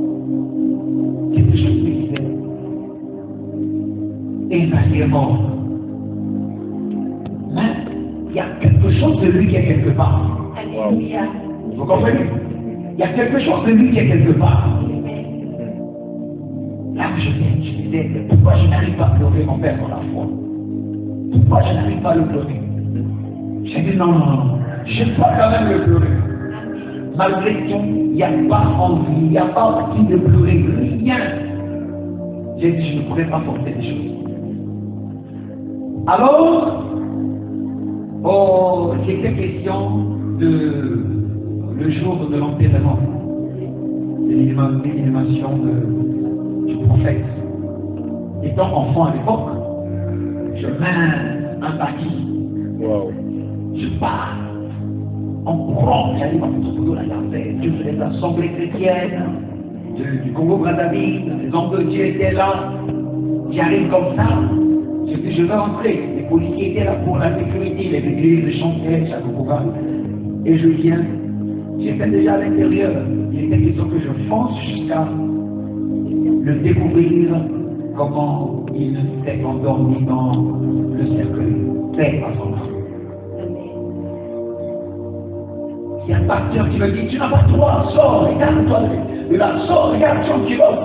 quelque chose me disait, il est mort. Mais il y a quelque chose de lui qui est quelque part.
Alléluia.
Vous comprenez? Il y a quelque chose de lui qui est quelque part. Là où je disais, pourquoi je n'arrive pas à pleurer mon père dans la foi? Pourquoi je n'arrive pas à le pleurer? J'ai dit non, je peux quand même le pleurer. Malgré tout, il n'y a pas envie, il n'y a pas envie de pleurer, rien. J'ai dit, je ne pourrais pas porter les choses. Alors, c'était question de le jour de l'enterrement, de l'inhumation du prophète. Étant enfant à l'époque, je mets un paquet.
Wow.
Je pars en courant, j'arrive à Cotopaxi, la Gardère. Je faisais l'assemblée chrétienne du Congo-Brazzaville, les hommes de Dieu étaient là. J'arrive comme ça, je dis je vais entrer. Les policiers étaient là pour la sécurité, les églises, les chantiers, chaque programme. Et je viens, j'étais déjà à l'intérieur. Il était question que je fonce jusqu'à le découvrir comment il s'est endormi dans le cercueil. Paix à son âme. Il y a un pasteur qui me dit, tu n'as pas le droit, sors, regarde-toi de là, sors, regarde ton culotte.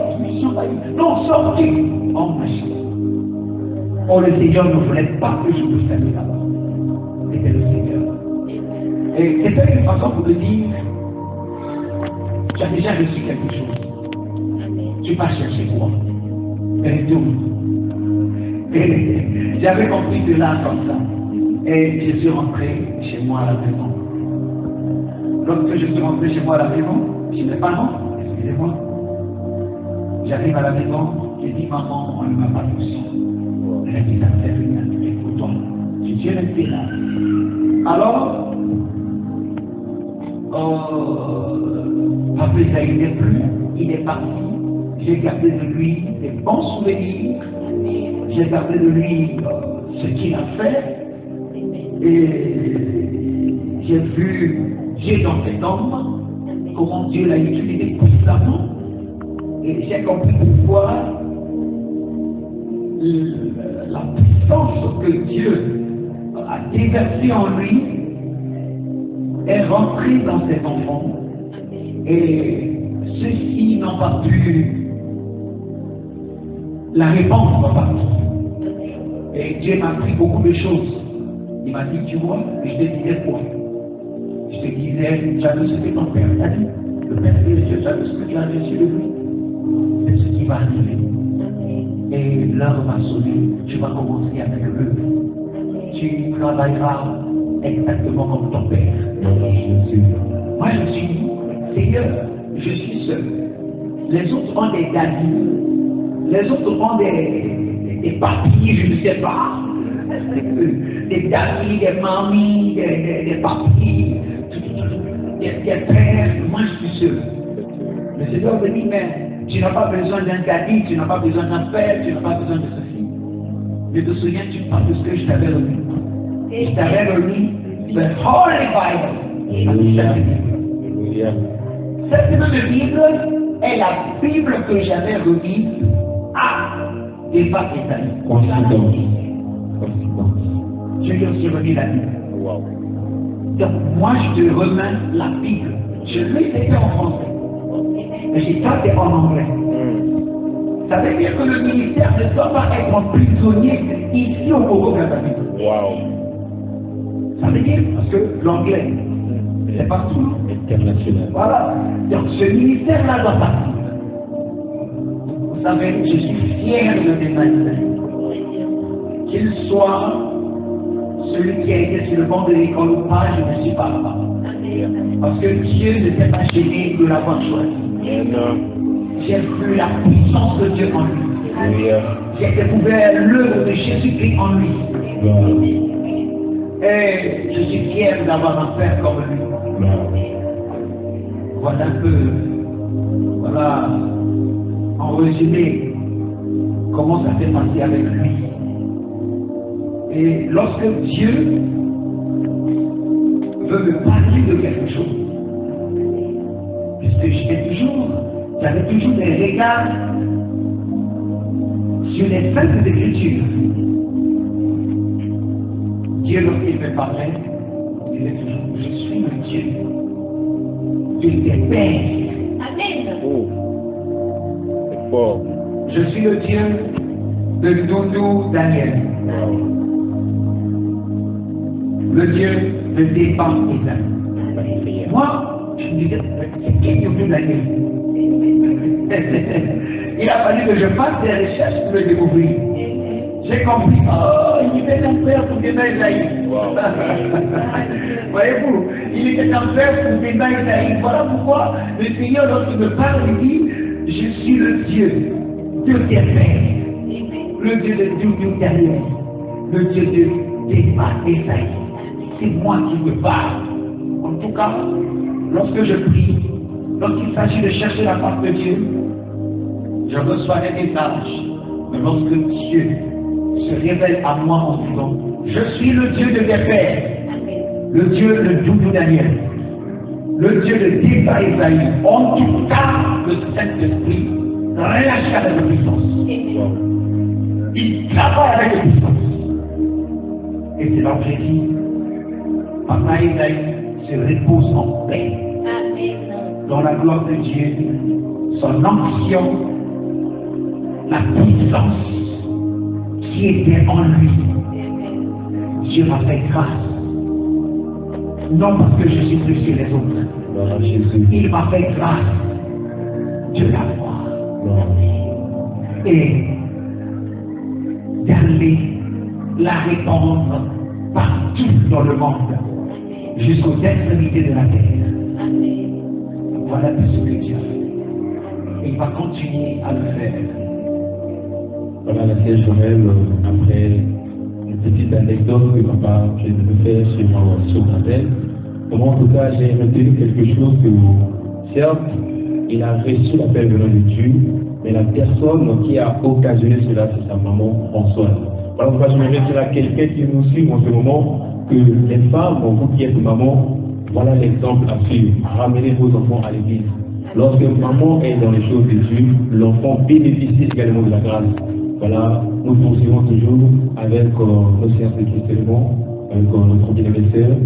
Non, sortez. Oh, ma chérie. Oh, le Seigneur ne voulait pas que je me salue là-bas. C'était le Seigneur. Et c'était une façon pour te dire, tu as déjà reçu quelque chose. Tu vas chercher quoi? Retourne. J'avais compris cela comme ça. Et je suis rentré chez moi à la maison. Lorsque je suis rentré chez moi à la maison, je n'ai pas non, excusez-moi. J'arrive à la maison, j'ai dit maman, on ne m'a pas touché. Elle a dit, ça ne fait rien, écoute-toi. Je suis resté là. Alors, papa il n'est plus, il est parti. J'ai gardé de lui des bons souvenirs. J'ai gardé de lui ce qu'il a fait. Et j'ai vu Dieu dans cet homme, comment Dieu l'a utilisé puissamment. Et j'ai compris pourquoi la puissance que Dieu a déversée en lui est rentrée dans cet enfant. Et ceux-ci n'ont pas pu la répandre partout. Et Dieu m'a appris beaucoup de choses. Il m'a dit, tu vois, je te disais quoi? Je te disais, tu as vu ce que ton père t'a dit. Le Père de Dieu, tu as vu ce que tu as reçu de lui. C'est ce qui va arriver. Et l'heure va sonner. Tu vas commencer avec eux. Tu travailleras exactement comme ton père. Moi, je suis dit, Seigneur, je suis seul. Les autres ont des dadis. Les autres ont des papiers, je ne sais pas. Des dadis, des mamies, des papiers, des pères. Moi, je suis seul. Le Seigneur me dit, mais tu n'as pas besoin d'un daddy, tu n'as pas besoin d'un père, tu n'as pas besoin de ceci. Mais te souviens-tu pas de ce que je t'avais remis? Je t'avais remis the Holy Bible.
Alléluia.
Cette même Bible est la Bible que j'avais remise à Eva et Dani. Je lui ai aussi remis la Bible.
Wow.
Donc, moi, je te remets la Bible. Je l'ai fait en français. Mais j'ai pas fait en anglais. Ça veut dire que le ministère ne doit pas être prisonnier ici au Congo-Brazzaville.
Wow.
Ça veut dire, parce que l'anglais, c'est partout.
International.
Voilà. Donc, ce ministère-là doit partir. Vous savez, je suis fier de mes maîtres. Qu'il soit celui qui a été sur le banc de l'école ou pas, je ne suis pas là. Parce que Dieu ne s'est pas gêné de l'avoir choisi. J'ai vu la puissance de Dieu en lui. J'ai découvert l'œuvre de Jésus-Christ en lui. Et je suis fier d'avoir un père comme lui. Voilà un peu, voilà, en résumé, comment ça s'est passé avec lui. Et lorsque Dieu veut me parler de quelque chose, puisque j'avais toujours des regards sur les saintes écritures. Dieu, lorsqu'il me parlait, il disait toujours, je suis le Dieu de tes pères.
Amen.
Oh. C'est fort.
Je suis le Dieu de Doudou Daniel. Le Dieu de départ Isaïe. Moi, je me disais, c'est qui Doudou Daniel? Il a fallu que je fasse des recherches pour le découvrir. J'ai compris, oh, il était un père pour débat Isaïe. Voyez-vous, il était un père pour débat Isaïe. Voilà pourquoi le Seigneur, lorsqu'il me parle, il dit, je suis le Dieu de tes pères. Le Dieu de Doudou Daniel. Le Dieu de débat Isaïe. C'est moi qui me parle. En tout cas, lorsque je prie, lorsqu'il s'agit de chercher la face de Dieu, je reçois un message. Mais lorsque Dieu se révèle à moi en disant, je suis le Dieu de tes pères, le Dieu de Doudou Daniel, le Dieu de débat Isaïe, en tout cas, le Saint-Esprit relâche avec puissance. Il travaille avec puissance. Et c'est donc j'ai dit, Papa Isaïe se repose en paix. Dans la gloire de Dieu, son onction, la puissance qui était en lui. Dieu m'a fait grâce. Non parce que je suis plus que les autres. Il m'a fait grâce de la foi. Et d'aller la répandre partout dans le monde, jusqu'aux extrémités de la terre. Voilà tout ce que Dieu a fait. Et il va continuer à le faire.
Voilà la sœur Joël, après une petite anecdote que papa vient de me faire sur ma tête. Moi, en tout cas, j'ai retenu quelque chose que, certes, il a reçu l'appel venant de Dieu, mais la personne qui a occasionné cela, c'est sa maman Françoise. Voilà pourquoi je me mets sur quelqu'un qui nous suit en ce moment, que les femmes, vous qui êtes maman, voilà l'exemple à suivre. Ramenez vos enfants à l'église. Lorsque maman est dans les choses de Dieu, l'enfant bénéficie également de la grâce. Voilà, nous poursuivons toujours avec nos séances de questionnement, avec notre bien-aimée sœur.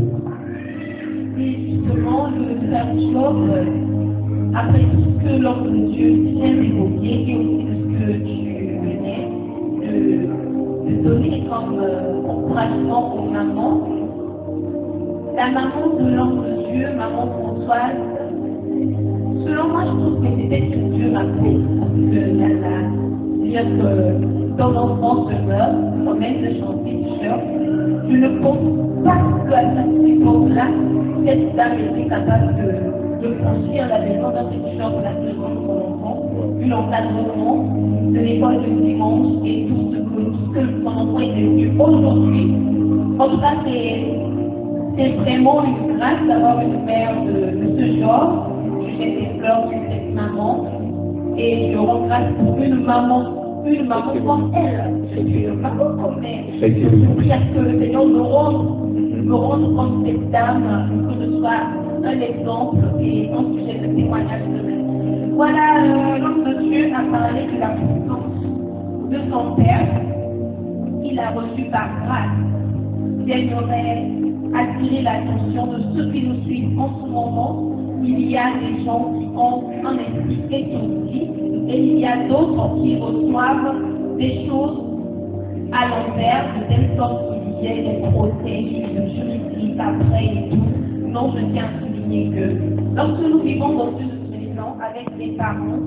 Et justement, le frère Job, après tout ce que l'homme de Dieu vient d'évoquer et aussi de ce que tu venais de donner comme encouragement aux mamans, la maman de l'homme de Dieu, maman Françoise, selon moi, je trouve que c'était que Dieu m'a fait. Dire que dans l'enfance de meurt, quand même de chanter je ne pense pas qu'à cette époque-là, cette dame était capable de franchir la maison d'un petit shop pour la maison de son enfant, puis l'encadrement de l'école de dimanche et tout ce que son enfant est devenu aujourd'hui. En tout cas, c'est vraiment une grâce d'avoir une mère de ce genre. Je jette des fleurs sur cette maman et je rends grâce pour une maman comme elle. Une maman comme elle. Je prie à ce que le Seigneur me rende comme cette dame, que ce soit un exemple et un sujet de témoignage de même. Voilà, l'homme de Dieu a parlé de la puissance de son père. il a reçu par grâce. J'aimerais attirer l'attention de ceux qui nous suivent en ce moment. Il y a des gens qui ont un esprit étourdi et il y a d'autres qui reçoivent des choses à l'envers, de telle sorte qu'il y ait des procès, de justice après et tout. Non, je tiens à souligner que lorsque nous vivons dans une maison avec des parents,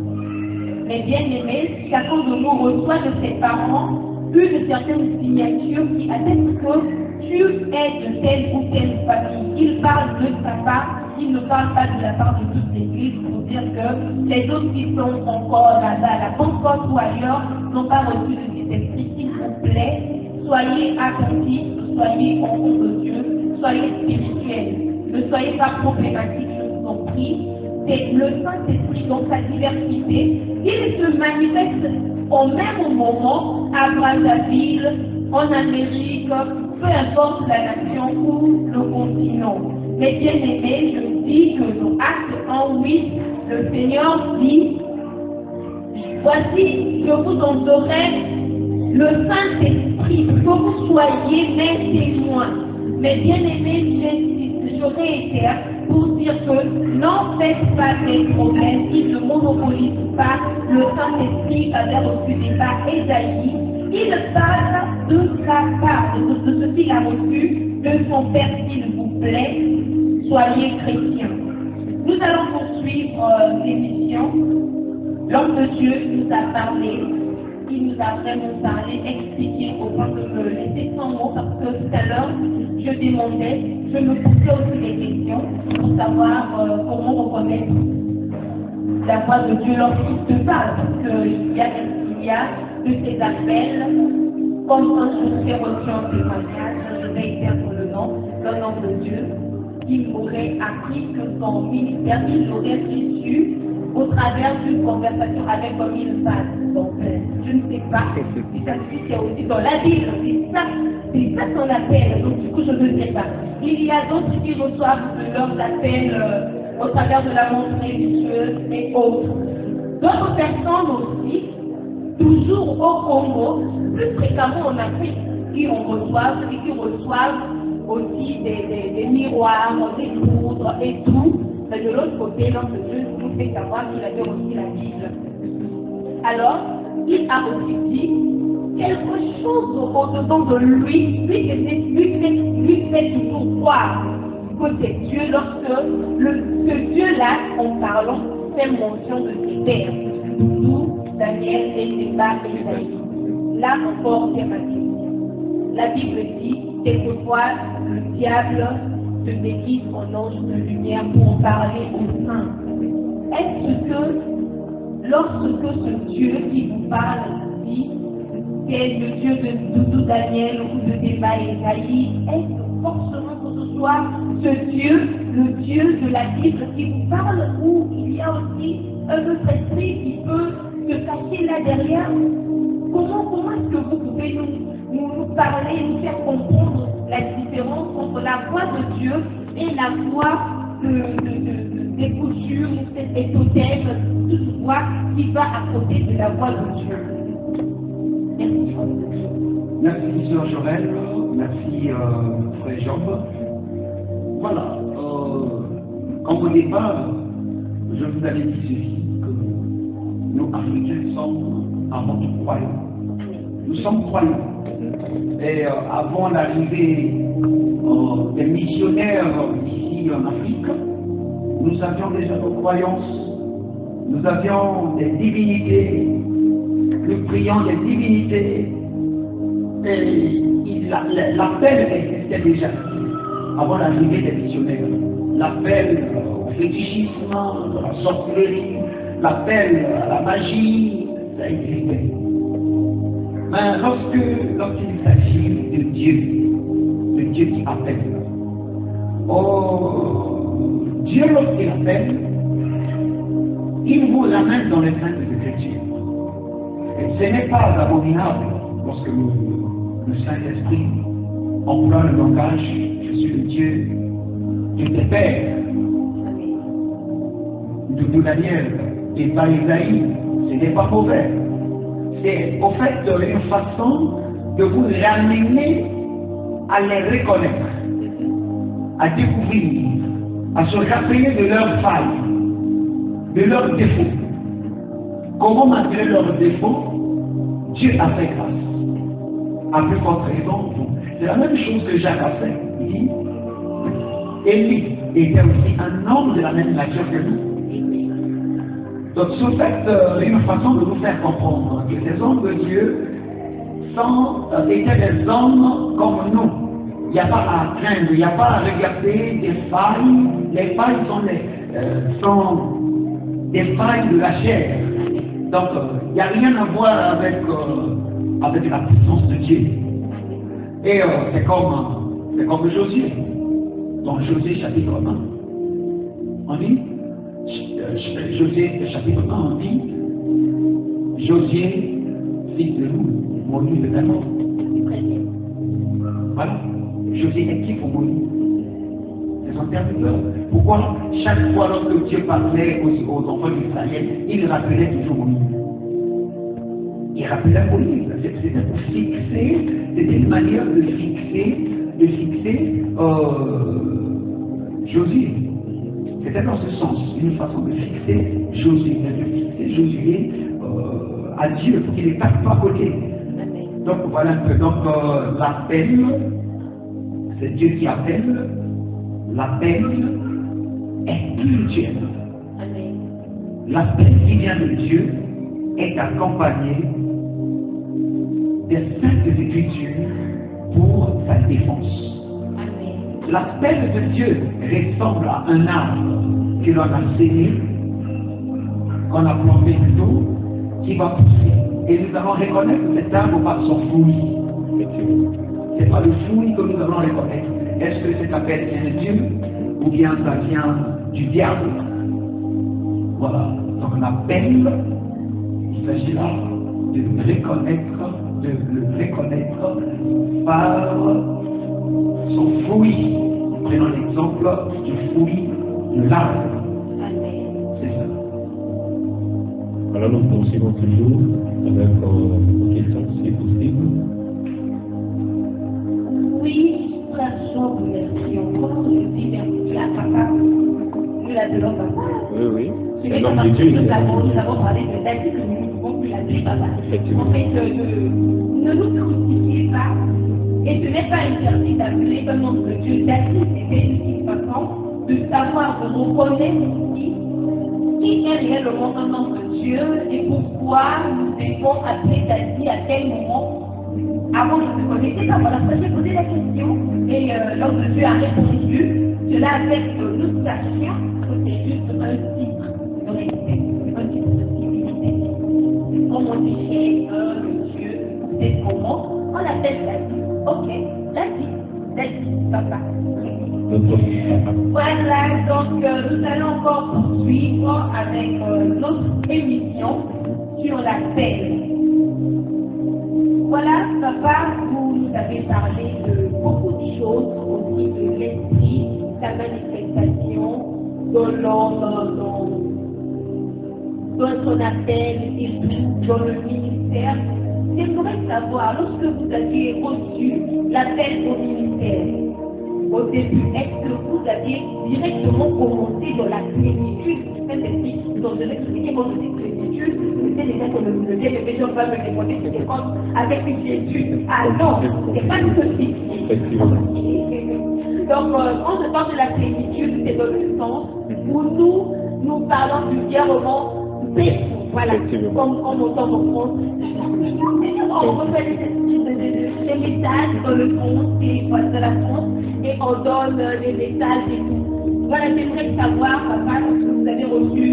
mes bien-aimés, chacun de nous reçoit de ses parents une certaine signature qui atteste que tu es de telle ou telle famille. Il parle de sa part, il ne parle pas de la part de toute l'Église pour dire que les autres qui sont encore là-bas, à la Pentecôte ou ailleurs, n'ont pas reçu de cet esprit. S'il vous plaît, soyez attentifs, soyez enfants de Dieu, soyez spirituels. Ne soyez pas problématiques, je vous en prie. C'est le Saint-Esprit dans sa diversité. Il se manifeste au même moment à Brazzaville, en Amérique, peu importe la nation ou le continent. Mais bien aimés, je dis que dans Acte 1:8, le Seigneur dit, voici, je vous donnerai le Saint-Esprit, que vous soyez mes témoins. Mais bien aimés, je réitère pour dire que n'en faites pas des problèmes, il ne monopolise pas le Saint-Esprit avait reçu des pas Ésaïe. Il parle de sa part, de ce qu'il a reçu de son Père, s'il vous plaît, soyez chrétiens. Nous allons poursuivre l'émission. L'homme de Dieu nous a parlé, il nous a vraiment parlé, expliqué au point de me laisser sans mots parce que tout à l'heure, je demandais, je me posais aussi des questions pour savoir comment reconnaître la voix de Dieu lorsqu'il te parle, parce qu'il y a de ces appels, comme un jour j'ai reçu un témoignage, je vais faire pour le nom d'un homme de Dieu, qui m'aurait appris que son ministère, il l'aurait reçu au travers d'une conversation avec un mille pattes. Donc, je ne sais pas si ça c'est aussi dans la Bible, c'est ça son appel, donc du coup je ne sais pas. Il y a d'autres qui reçoivent leurs appels au travers de la montre religieuse et autres. D'autres personnes aussi, toujours au Congo, plus fréquemment en Afrique, qui reçoivent aussi des miroirs, des poudres et tout. Mais de l'autre côté, l'homme de Dieu nous fait savoir qu'il avait aussi la Bible. Alors, il a aussi dit quelque chose au-dedans de lui, lui fait toujours croire que c'est Dieu lorsque ce Dieu-là, en parlant, fait mention de ses pères, nous, Daniel et Séba et Isaïe. Là encore, c'est ma question. La Bible dit, quelquefois, le diable se déguise en ange de lumière pour parler aux saints. Est-ce que, lorsque ce Dieu qui vous parle dit, c'est le Dieu de Doudou Daniel ou de Séba et Isaïe, est-ce que forcément que ce soit ce Dieu, le Dieu de la Bible qui vous parle, ou il y a aussi un autre esprit qui peut se cacher là derrière? Comment est-ce que vous pouvez nous parler, nous faire comprendre la différence entre la voix de Dieu et la voix des coutumes, et totem, toute voix qui va à côté de la voix de Dieu? Merci.
Merci, Sœur Jorel. Merci, Frère Jean. Voilà. Quand au départ, je vous avais dit ceci, que nous, Africains, sommes avant tout croyants. Nous sommes croyants. Et avant l'arrivée des missionnaires ici en Afrique, nous avions déjà nos croyances, nous avions des divinités, nous prions des divinités, et l'appel existait déjà avant l'arrivée des missionnaires. L'appel au fétichisme, à la sorcellerie, l'appel à la magie, ça existait. Mais lorsqu'il s'agit de Dieu qui appelle, Dieu lorsqu'il appelle, il vous ramène dans les saintes Écritures. Et ce n'est pas abominable lorsque le Saint-Esprit emploie le langage, je suis le Dieu de tes pères, de Daniel et pas Isaïe, ce n'est pas mauvais. C'est au fait une façon de vous ramener à les reconnaître, à découvrir, à se rappeler de leurs failles, de leurs défauts. Comment malgré leurs défauts, Dieu a fait grâce. À plus forte raison, vous. C'est la même chose que Jacques a fait. Il dit, Élie était aussi un homme de la même nature que nous. Donc c'est en fait une façon de nous faire comprendre que ces hommes de Dieu étaient des hommes comme nous. Il n'y a pas à craindre, il n'y a pas à regarder des failles. Les failles sont des failles de la chair. Donc il n'y a rien à voir avec la puissance de Dieu. Et c'est comme Josué. Dans Josué chapitre 1, on dit, Josué chapitre 1, on dit, Josué, fils de nous, Moïse de Daman. Voilà. Josué est qui pour Moïse? C'est son serviteur. Pourquoi chaque fois lorsque Dieu parlait aux enfants d'Israël, il rappelait toujours Moïse? Il rappelait Moïse. C'était pour fixer, c'était une manière de fixer Josué. C'était dans ce sens, une façon de fixer Josué, à Dieu, pour qu'il ne passe pas à côté. Donc voilà un peu. Donc l'appel, c'est Dieu qui appelle. L'appel est spirituel. L'appel qui vient de Dieu est accompagné des saintes écritures pour sa défense. L'appel de Dieu ressemble à un arbre que l'on a sémé, qu'on a planté plutôt, qui va pousser. Et nous allons reconnaître cet arbre par son fruit. C'est pas le fruit que nous allons reconnaître. Est-ce que cet appel vient de Dieu ou bien ça vient du diable? Voilà. Donc l'appel, il s'agit là de le reconnaître par son fruit. Prenons l'exemple du fruit de l'arbre. C'est ça.
Alors nous poursuivons toujours avec vos questions, si possible.
Oui, frère Jean, merci encore. Je dis merci à papa. Nous l'adorons papa.
Oui, oui.
C'est un homme de Dieu. Nous avons parlé de David, nous pouvons plus l'appeler papa. En fait, ne nous crucifiez pas. Et ce n'est pas interdit d'appeler un homme de Dieu. David, c'était une façon de savoir, de reconnaître ici qui est réellement un homme de Dieu et pourquoi nous devons appeler David à quel moment. Avant de se connaître, voilà, j'ai posé la question et l'homme de Dieu a répondu. Cela a fait que nous sachions que c'est juste un titre dans les textes, un titre de civilité. Comme on dit le Dieu, c'est comment on l'appelle David. Ok, David, papa. Voilà, donc nous allons encore poursuivre avec notre émission sur la paix. Voilà, papa, vous nous avez parlé de beaucoup de choses, aussi de l'esprit, sa manifestation, de l'homme, dans son appel et tout, dans le ministère. J'aimerais savoir, lorsque vous aviez reçu l'appel au ministère, au début, est-ce que vous aviez directement commencé dans la plénitude du Saint-Esprit? Donc, je vais expliquer quand je dis plénitude, c'est déjà que le bien de gens va me demander si c'est comme avec une plénitude. Ah non, c'est pas une petite. Donc, quand je parle de la plénitude, c'est dans le sens où nous parlons vulgairement paix. Voilà, comme on entend en France. On refait des messages dans le France et de la France et on donne des messages et tout. Voilà, j'aimerais savoir, papa, lorsque vous avez reçu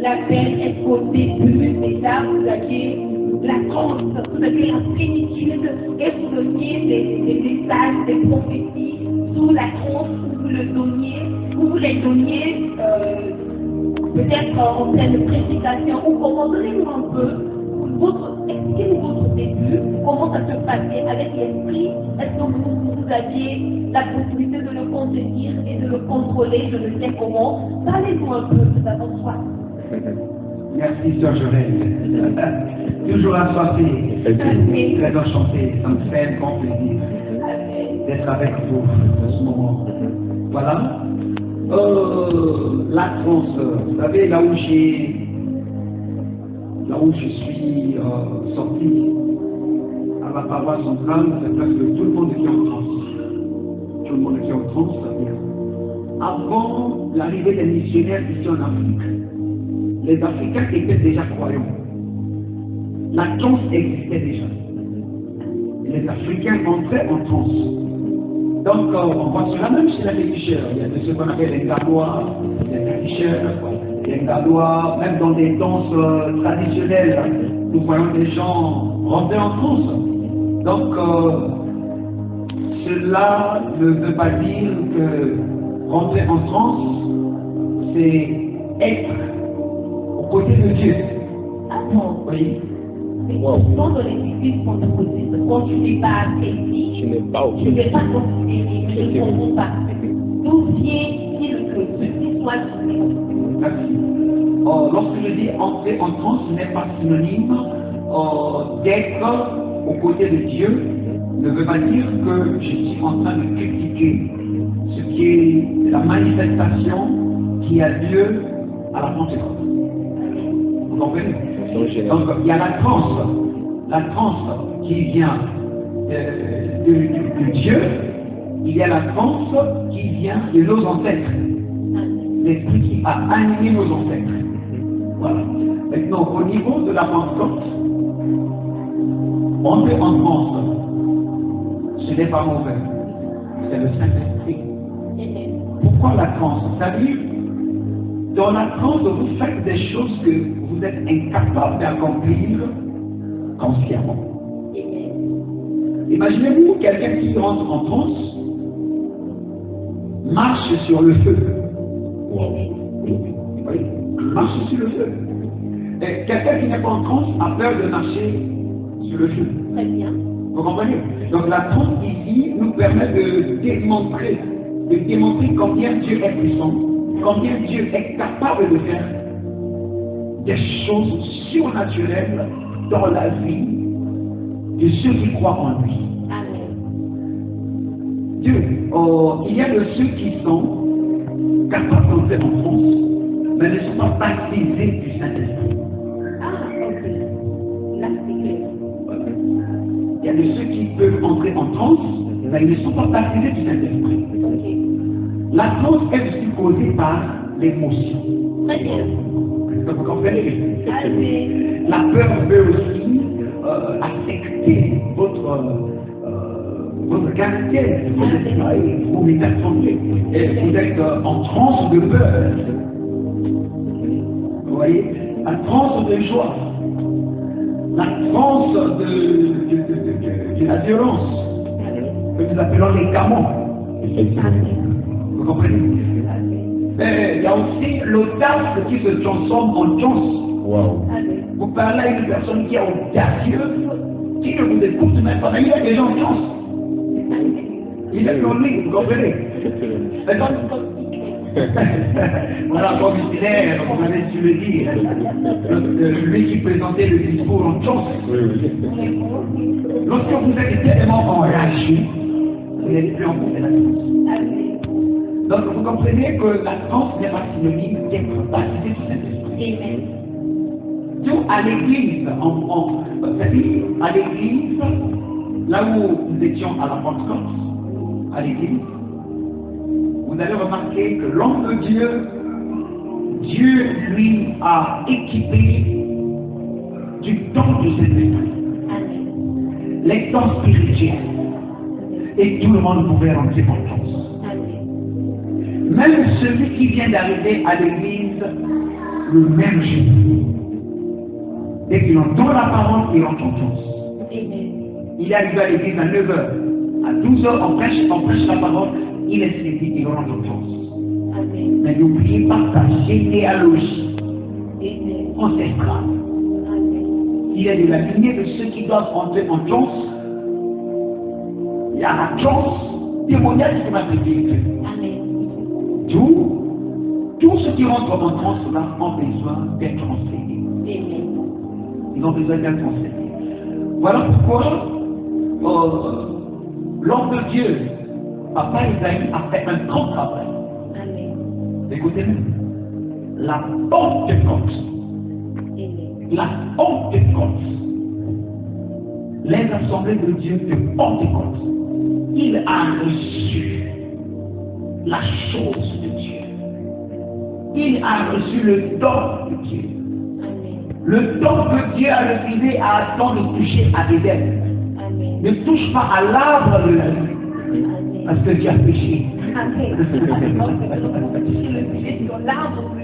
l'appel, est-ce qu'au début, déjà, vous aviez la grâce, vous aviez la plénitude et vous donniez des messages, des prophéties sous la grâce, vous les donniez peut-être en pleine prédication ou comment donnez-nous un peu expliquez-nous votre début, comment ça se passait avec l'esprit, est-ce que vous aviez la possibilité de le contenir et de le contrôler, je ne sais comment, parlez-nous un peu de ça dans soi.
Merci, Sœur Jorel. Toujours assoiffé, très enchanté. Ça me fait un grand plaisir d'être avec vous en ce moment. Voilà. La transe, vous savez, là où je suis sorti à la paroisse centrale, c'est presque tout le monde qui est en transe. Tout le monde qui est en transe. Avant l'arrivée des missionnaires ici en Afrique, les Africains étaient déjà croyants. La transe existait déjà. Les Africains entraient en transe. Donc, on voit cela même chez les féticheurs. Il y a de ce qu'on appelle les Galois, les féticheurs, les Galois, même dans des danses traditionnelles, nous voyons des gens rentrer en transe. Donc, cela ne veut pas dire que rentrer en transe, c'est être aux côtés de Dieu.
Ah non.
Oui.
Wow. Dans l'église pentecôtiste, quand tu n'es pas saisi, tu n'es pas considéré, je ne comprends pas. D'où vient-il que ceci soit synonyme?
Merci. Lorsque je dis entrer en transe, ce n'est pas synonyme d'être aux côtés de Dieu, ne veut pas dire que je suis en train de critiquer ce qui est la manifestation qui a lieu à la Pentecôte. Vous comprenez? Donc il y a la transe qui vient de Dieu, il y a la transe qui vient de nos ancêtres, l'esprit qui a animé nos ancêtres. Voilà. Maintenant, au niveau de la Pentecôte, entrer en transe, ce n'est pas mauvais, c'est le Saint-Esprit. Pourquoi la transe? C'est-à-dire, dans la transe, vous faites des choses que vous êtes incapable d'accomplir consciemment. Imaginez-vous quelqu'un qui rentre en transe, marche sur le feu. Oui, marche sur le feu. Et quelqu'un qui n'est pas en transe a peur de marcher sur le feu.
Très bien.
Vous comprenez? Donc la transe ici nous permet de démontrer combien Dieu est puissant, combien Dieu est capable de faire des choses surnaturelles dans la vie de ceux qui croient en lui.
Amen.
Dieu, il y a de ceux qui sont capables d'entrer en transe, mais ne sont pas baptisés du Saint-Esprit.
Ah, ok. Là, c'est clair.
Il y a de ceux qui peuvent entrer en transe, mais ils ne sont pas baptisés du Saint-Esprit.
Ok.
La transe est aussi causée par l'émotion.
Très bien.
Vous comprenez?
Amen.
La peur peut aussi affecter votre caractère, vous êtes affronté, et vous êtes en transe de peur. Vous voyez? La transe de joie, la transe de la violence, que nous appelons les gamons. Vous comprenez? Mais il y a aussi l'audace qui se transforme en transe.
Wow.
Vous parlez à une personne qui est audacieuse, qui ne vous écoute même pas, mais il est déjà en transe. Il est en ligne, vous comprenez? Voilà, comme Hitler, vous avez su le dire, lui qui présentait le discours en transe. Lorsque vous êtes tellement enragé, vous n'êtes plus en transe. Donc vous comprenez que la transe n'est pas synonyme d'être baptisé du Saint-Esprit. Tout à l'église, c'est-à-dire à l'église, là où nous étions à la Pentecôte, à l'église, vous allez remarquer que l'homme de Dieu lui a équipé du don du Saint-Esprit, les dons spirituels, et tout le monde pouvait rentrer en transe. Même celui qui vient d'arriver à l'église le même jour, dès qu'il entend la parole, il rentre en transe. Il est arrivé à l'église à 9h, à 12h, on prêche la parole, il est saisi, il rentre en transe. Mais n'oubliez pas sa généalogie ancestrale. Il est de la lignée de ceux qui doivent entrer en transe. Il y a la transe démoniaque qui va se vivre. Tous ceux qui rentrent en transe là ont besoin d'être enseignés. ont besoin d'être enseignés. Voilà pourquoi l'homme de Dieu, Papa Isaïe, a fait un grand travail. Écoutez-moi. La Pentecôte. La Pentecôte. Les assemblées de Dieu de Pentecôte. Il a reçu la chose de Dieu. Il a reçu le don de Dieu. Le don que Dieu a refusé à Adam de toucher à Éden. Ne touche pas à l'arbre de la vie. Parce que Dieu a péché.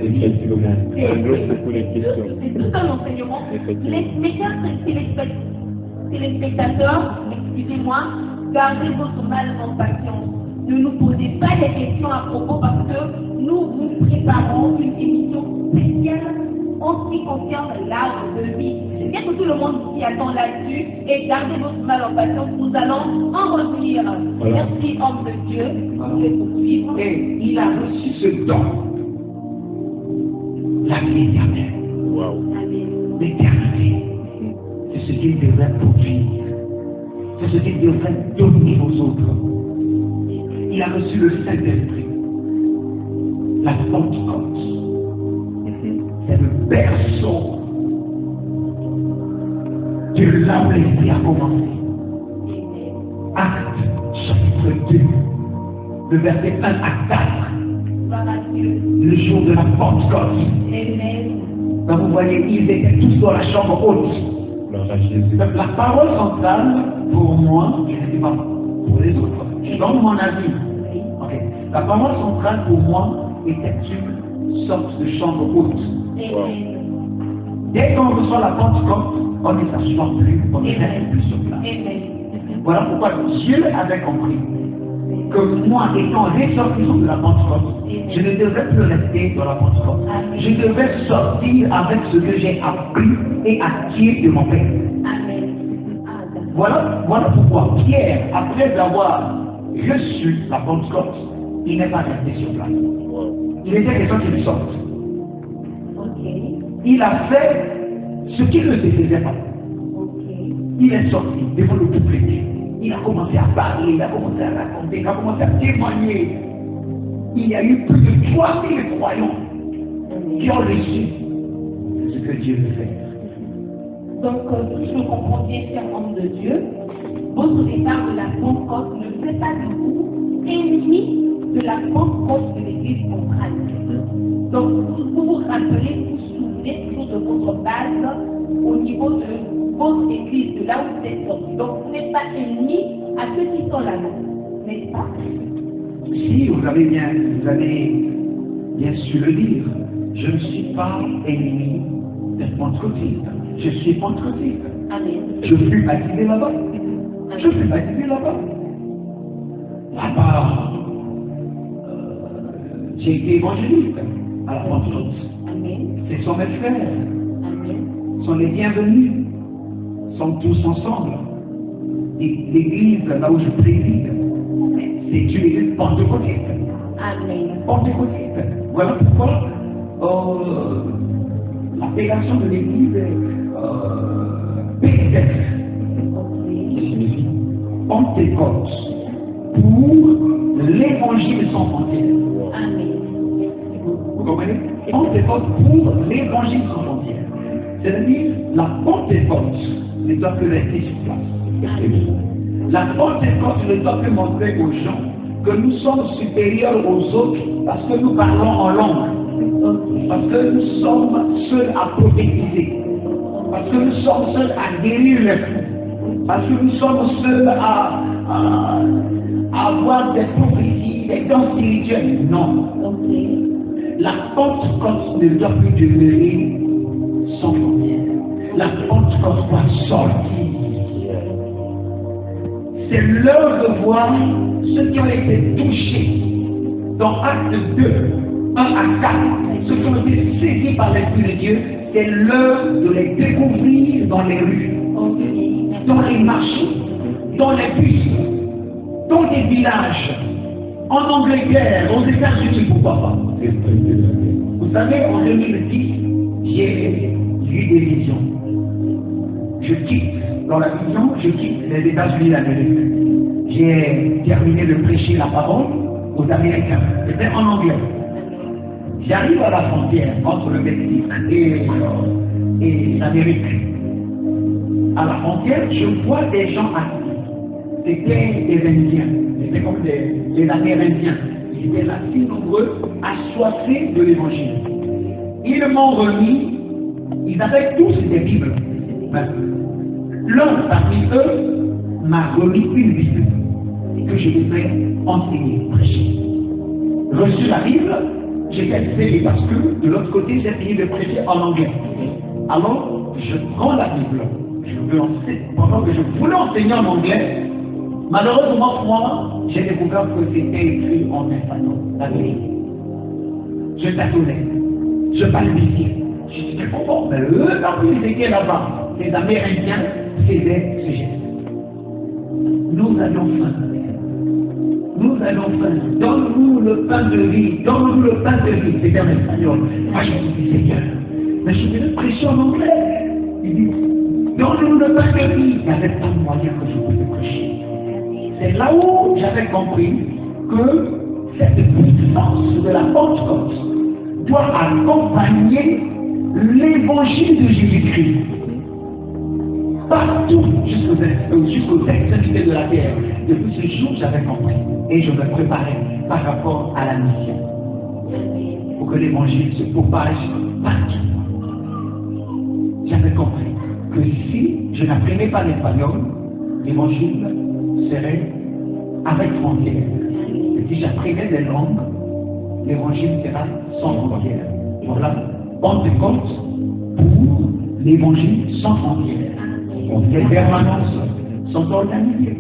Effectivement. C'est pour les questions.
C'est tout un enseignement. Les téléspectateurs, excusez-moi, gardez votre mal en patience. Ne nous posez pas des questions à propos parce que nous vous préparons une émission spéciale en ce qui concerne l'arbre de vie. Bien que tout le monde s'y attend là-dessus et gardez votre mal en patience, nous allons en revenir.
Voilà.
Merci, homme de Dieu.
Voilà.
Je vais poursuivre.
Et il a reçu ce don. La vie éternelle.
Waouh.
L'éternité. C'est ce qu'il devrait produire. C'est ce qu'il devrait donner aux autres. Il a reçu le Saint-Esprit. La Pentecôte. C'est le berceau de là où l'Esprit a commencé. Acte chapitre 2, le verset 1 à 4. Le jour de la Pentecôte. Donc vous voyez, ils étaient tous dans la chambre haute.
Gloire à Jésus.
Donc la parole centrale, pour moi, je ne dis pas pour les autres, je donne mon avis. Okay. La parole centrale, pour moi, était une sorte de chambre haute.
Wow.
Dès qu'on reçoit la Pentecôte, on ne s'assoit plus, on ne reste plus sur place. Voilà pourquoi Dieu avait compris que moi, étant ressortissant de la Pentecôte, je ne devais plus rester dans la Pentecôte. Je devais sortir avec ce que j'ai appris et acquis de mon Père. Voilà pourquoi Pierre, après avoir reçu la Pentecôte, il n'est pas resté sur place. Il était question qu'il sorte. Il a fait ce qu'il ne se faisait pas. Il est sorti devant le public. Il a commencé à parler, il a commencé à raconter, il a commencé à témoigner. Il y a eu plus de 3000 croyants qui ont reçu ce que Dieu veut faire.
Donc, si je comprends bien, cher homme de Dieu, votre départ de la Pentecôte ne fait pas de vous ennemi de la Pentecôte de l'Église centrale. Donc, vous vous rappelez, vous souvenez toujours de votre base au niveau de votre Église, de là où vous êtes sorti. Donc, vous n'êtes pas ennemi à ceux qui sont là-bas, n'est-ce pas?
Si vous avez bien su le dire, je ne suis pas ennemi des pentecôtistes. Je suis pentecôtiste.
Amen.
Je suis baptisé là-bas. Je suis baptisé là-bas. Là-bas, j'ai été évangéliste à la Pentecôte.
Amen.
Ce sont mes frères,
Amen.
sont les bienvenus, sont tous ensemble. Et l'église là où je préside, c'est une église pentecôtiste.
Amen.
Pentecôtiste. Voilà pourquoi l'appellation de l'église est Pentecôte. Qui signifie Pentecôte pour l'évangile sans frontières.
Amen.
Vous comprenez? Pentecôte pour l'évangile sans frontières. C'est-à-dire, la Pentecôte ne doit plus rester sur place. La Pentecôte ne doit plus montrer aux gens que nous sommes supérieurs aux autres parce que nous parlons en langue. Parce que nous sommes seuls à prophétiser. Parce que nous sommes seuls à guérir les fous. Parce que nous sommes seuls à avoir des prophéties, des dons spirituels. Non. La Pentecôte ne doit plus demeurer sans frontières. La Pentecôte doit sortir. C'est l'heure de voir ceux qui ont été touchés dans Acte 2, 1 à 4, ceux qui ont été saisis par l'Esprit de Dieu. C'est l'heure de les découvrir dans les rues, dans les marchés, dans les bus, dans les villages, en Angleterre, aux États-Unis, pourquoi pas. Vous savez, en 2010, j'ai vu des visions. dans la vision, je quitte les États-Unis d'Amérique. J'ai terminé de prêcher la parole aux Américains. C'était en anglais. J'arrive à la frontière entre le Mexique et l'Amérique. À la frontière, je vois des gens assis. C'était des Indiens. C'était comme des Amérindiens. Ils étaient assez nombreux, assoiffés de l'Évangile. Ils m'ont remis, ils avaient tous des Bibles. L'un parmi eux m'a remis une Bible que je devais enseigner, prêcher. Reçu la Bible, j'étais excellé parce que de l'autre côté, j'ai fini de prêcher en anglais. Alors, je prends la Bible. Pendant que je voulais enseigner en anglais, malheureusement, moi, j'ai découvert que c'était écrit en espagnol, la vérité. Je tâtonnais, je balbutiais. Je disais, bon, mais eux, quand ils étaient là-bas, les Amérindiens faisaient ce geste. Nous allons faim. Nous allons faim. Donne-nous le pain de vie. Donne-nous le pain de vie. C'était en espagnol. Moi, je me dis, Seigneur, mais je vais prêcher en anglais. Il dit, donne-nous le pain de vie. Il n'y avait pas de moyen que je pouvais prêcher. C'est là où j'avais compris que cette puissance de la Pentecôte doit accompagner l'évangile de Jésus-Christ. Partout, jusqu'aux extrémités de la terre. Depuis ce jour, j'avais compris. Et je me préparais par rapport à la mission. Pour que l'évangile se propage partout. J'avais compris que si je n'apprenais pas l'espagnol, l'évangile serait avec frontières. Et si j'apprenais des langues, l'évangile sera sans frontières. Voilà, Pentecôte pour l'évangile sans frontières. Les permanences sont organisées.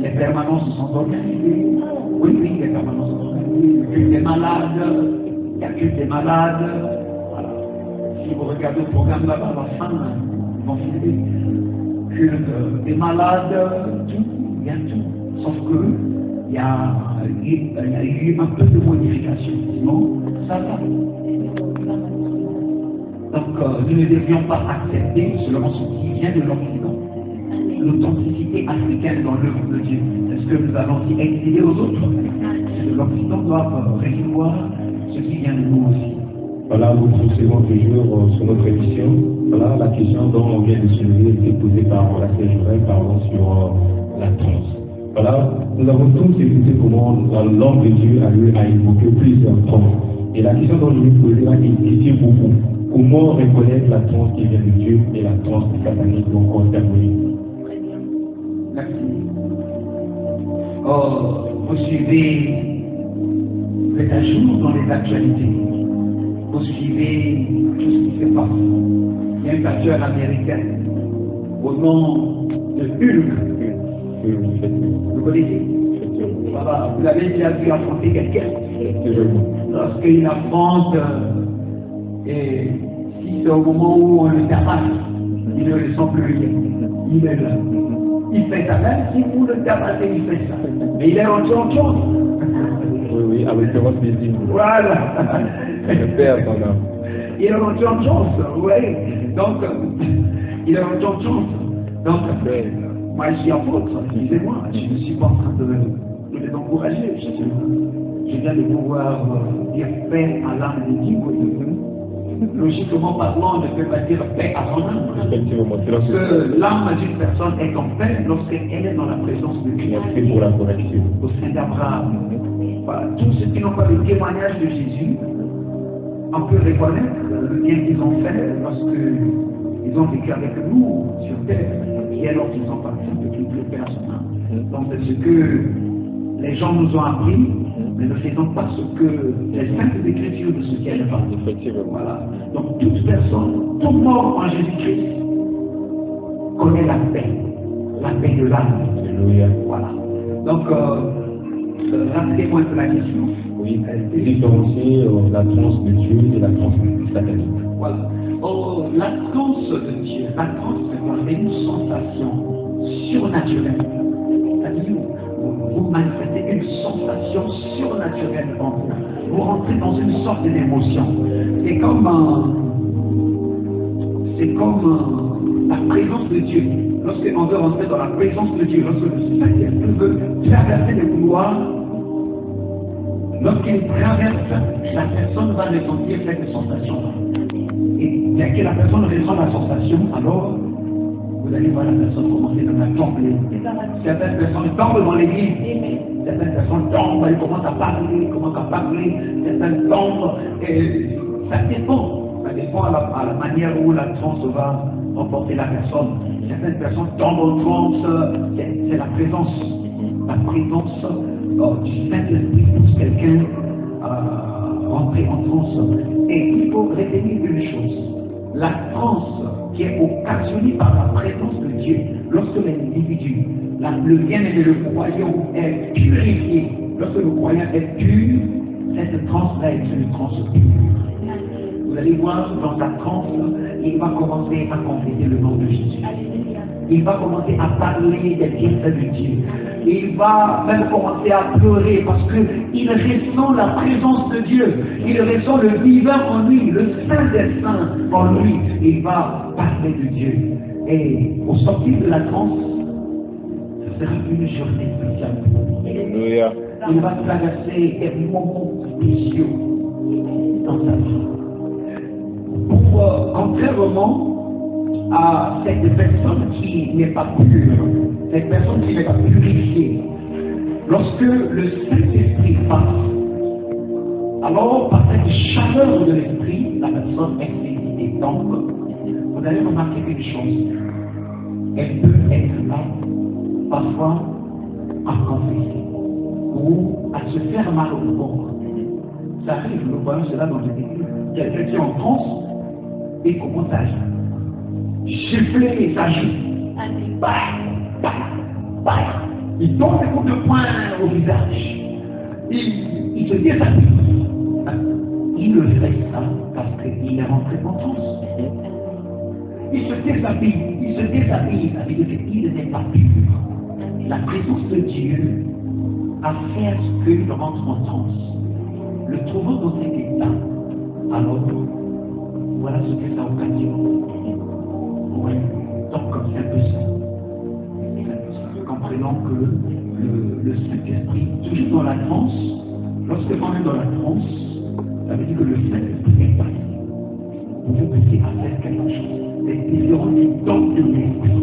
Les permanences sont organisées. Oui, les permanences sont organisées. Le culte des malades, il y a le culte des malades. Voilà. Si vous regardez le programme là-bas, à la fin, ils vont filmer. Culte des malades, tout, il y a tout. Sauf que il y a eu un peu de modification. Sinon, ça va. Donc, nous ne devions pas accepter seulement ce qui vient de l'Occident. L'authenticité africaine dans l'œuvre de Dieu. Est-ce que nous allons y exiler aux autres? Ceux de l'Occident doivent recevoir ce qui vient de nous aussi.
Voilà, nous poursuivons toujours sur notre émission. Voilà, la question dont on vient de soulever était posée par la sœur Joël, sur la transe. Voilà, nous avons tous écouté comment l'homme de Dieu a évoqué plusieurs transes. Et la question dont je vais poser là est beaucoup. Comment reconnaître la transe qui vient de Dieu et la transe satanique ou encore diabolique?
Merci. Vous suivez, vous êtes à jour dans les actualités. Vous suivez tout ce qui se passe. Il y a un pasteur américain au nom de Hulk. Vous connaissez? Voilà, vous l'avez déjà vu affronter quelqu'un. Lorsqu'il affronte, et si c'est au moment où on le tabasse, il ne le sent plus rien. Il est là. Il fait ça, même si vous le tabassez, il fait ça. Mais il est en champion.
Oui, avec le roi plaisir.
Voilà.
Le Père t'en a.
Il est en champion, oui. Donc, il est en champion. Donc, moi, je suis apôtre, excusez-moi, je ne suis pas en train de les encourager. Je viens de pouvoir dire paix à l'âme des Dieu. Logiquement parlant, on ne peut pas dire paix à son âme. Parce que l'âme d'une personne est en paix lorsqu'elle est dans la présence de Dieu.
Merci pour la correction.
Au sein d'Abraham. Voilà. Tous ceux qui n'ont pas le témoignage de Jésus, on peut reconnaître le bien qu'ils ont fait parce qu'ils ont vécu avec nous sur terre. Et alors qu'ils sont partis de toute le Père à son âme. Donc c'est ce que les gens nous ont appris, mais ne faisons pas ce que les saintes écritures de ce qu'elles parlent. Voilà. Donc toute personne, tout mort en Jésus-Christ, connaît la paix de l'âme.
Alléluia.
Voilà. Donc, rappelez-moi un peu la question.
Oui, différencier la transe de Dieu et la transe satanique.
Voilà. Oh, la transe de Dieu, la transe, c'est une sensation surnaturelle. C'est-à-dire, vous manifestez une sensation surnaturelle en vous. Vous rentrez dans une sorte d'émotion. C'est comme la présence de Dieu. lorsqu'on veut rentrer dans la présence de Dieu, lorsque le Saint-Esprit veut traverser les couloirs, lorsqu'il traverse, la personne va ressentir cette sensation. Et dès que la personne ressent la sensation, alors vous allez voir la personne commencer à trembler. Certaines personnes tombent dans l'église. Certaines personnes tombent, elles commencent à parler, certaines tombent. Et ça dépend à la manière où la transe va emporter la personne. Certaines personnes tombent en transe, c'est la présence du Saint-Esprit pour quelqu'un rentrer en transe. Et il faut retenir une chose, la transe qui est occasionnée par la présence de Dieu, lorsque l'individu, le bien-aimé, le croyant est purifié, lorsque le croyant est pur, cette transe-là est une transe pure. Vous allez voir dans sa transe, il va commencer à confesser le nom de Jésus. Il va commencer à parler des bienfaits de Dieu. Il va même commencer à pleurer parce qu'il ressent la présence de Dieu. Il ressent le vivant en lui, le Saint des Saints en lui. Il va parler de Dieu. Et au sortir de la transe, ce sera une journée spéciale.
Alléluia.
Il va traverser des moments spéciaux dans sa vie. Contrairement à cette personne qui n'est pas pure, cette personne qui n'est pas purifiée, lorsque le Saint-Esprit passe, alors par cette chaleur de l'Esprit, la personne est saisie et tombe. Vous allez remarquer une chose, elle peut être là, parfois, à confesser, ou à se faire mal au corps. Ça arrive, nous voyons cela dans les églises. Quelqu'un qui est en transe et commence à gifler sa joue. Il donne des coups de poing au visage. Il se déshabille. Il le fait ça parce qu'il est rentré en transe. Il se déshabille. Ça veut dire qu'il n'est pas pur. La présence de Dieu a fait à ce qu'il rentre en transe. Le trouvant dans cet état, alors voilà ce que ça occasionne. Oui, donc c'est un peu ça. Comprenons que le Saint-Esprit, toujours dans la transe, lorsque on est dans la transe, ça veut dire que le Saint-Esprit est passé. Vous vous poussez à faire quelque chose. C'est différent du don de l'Esprit.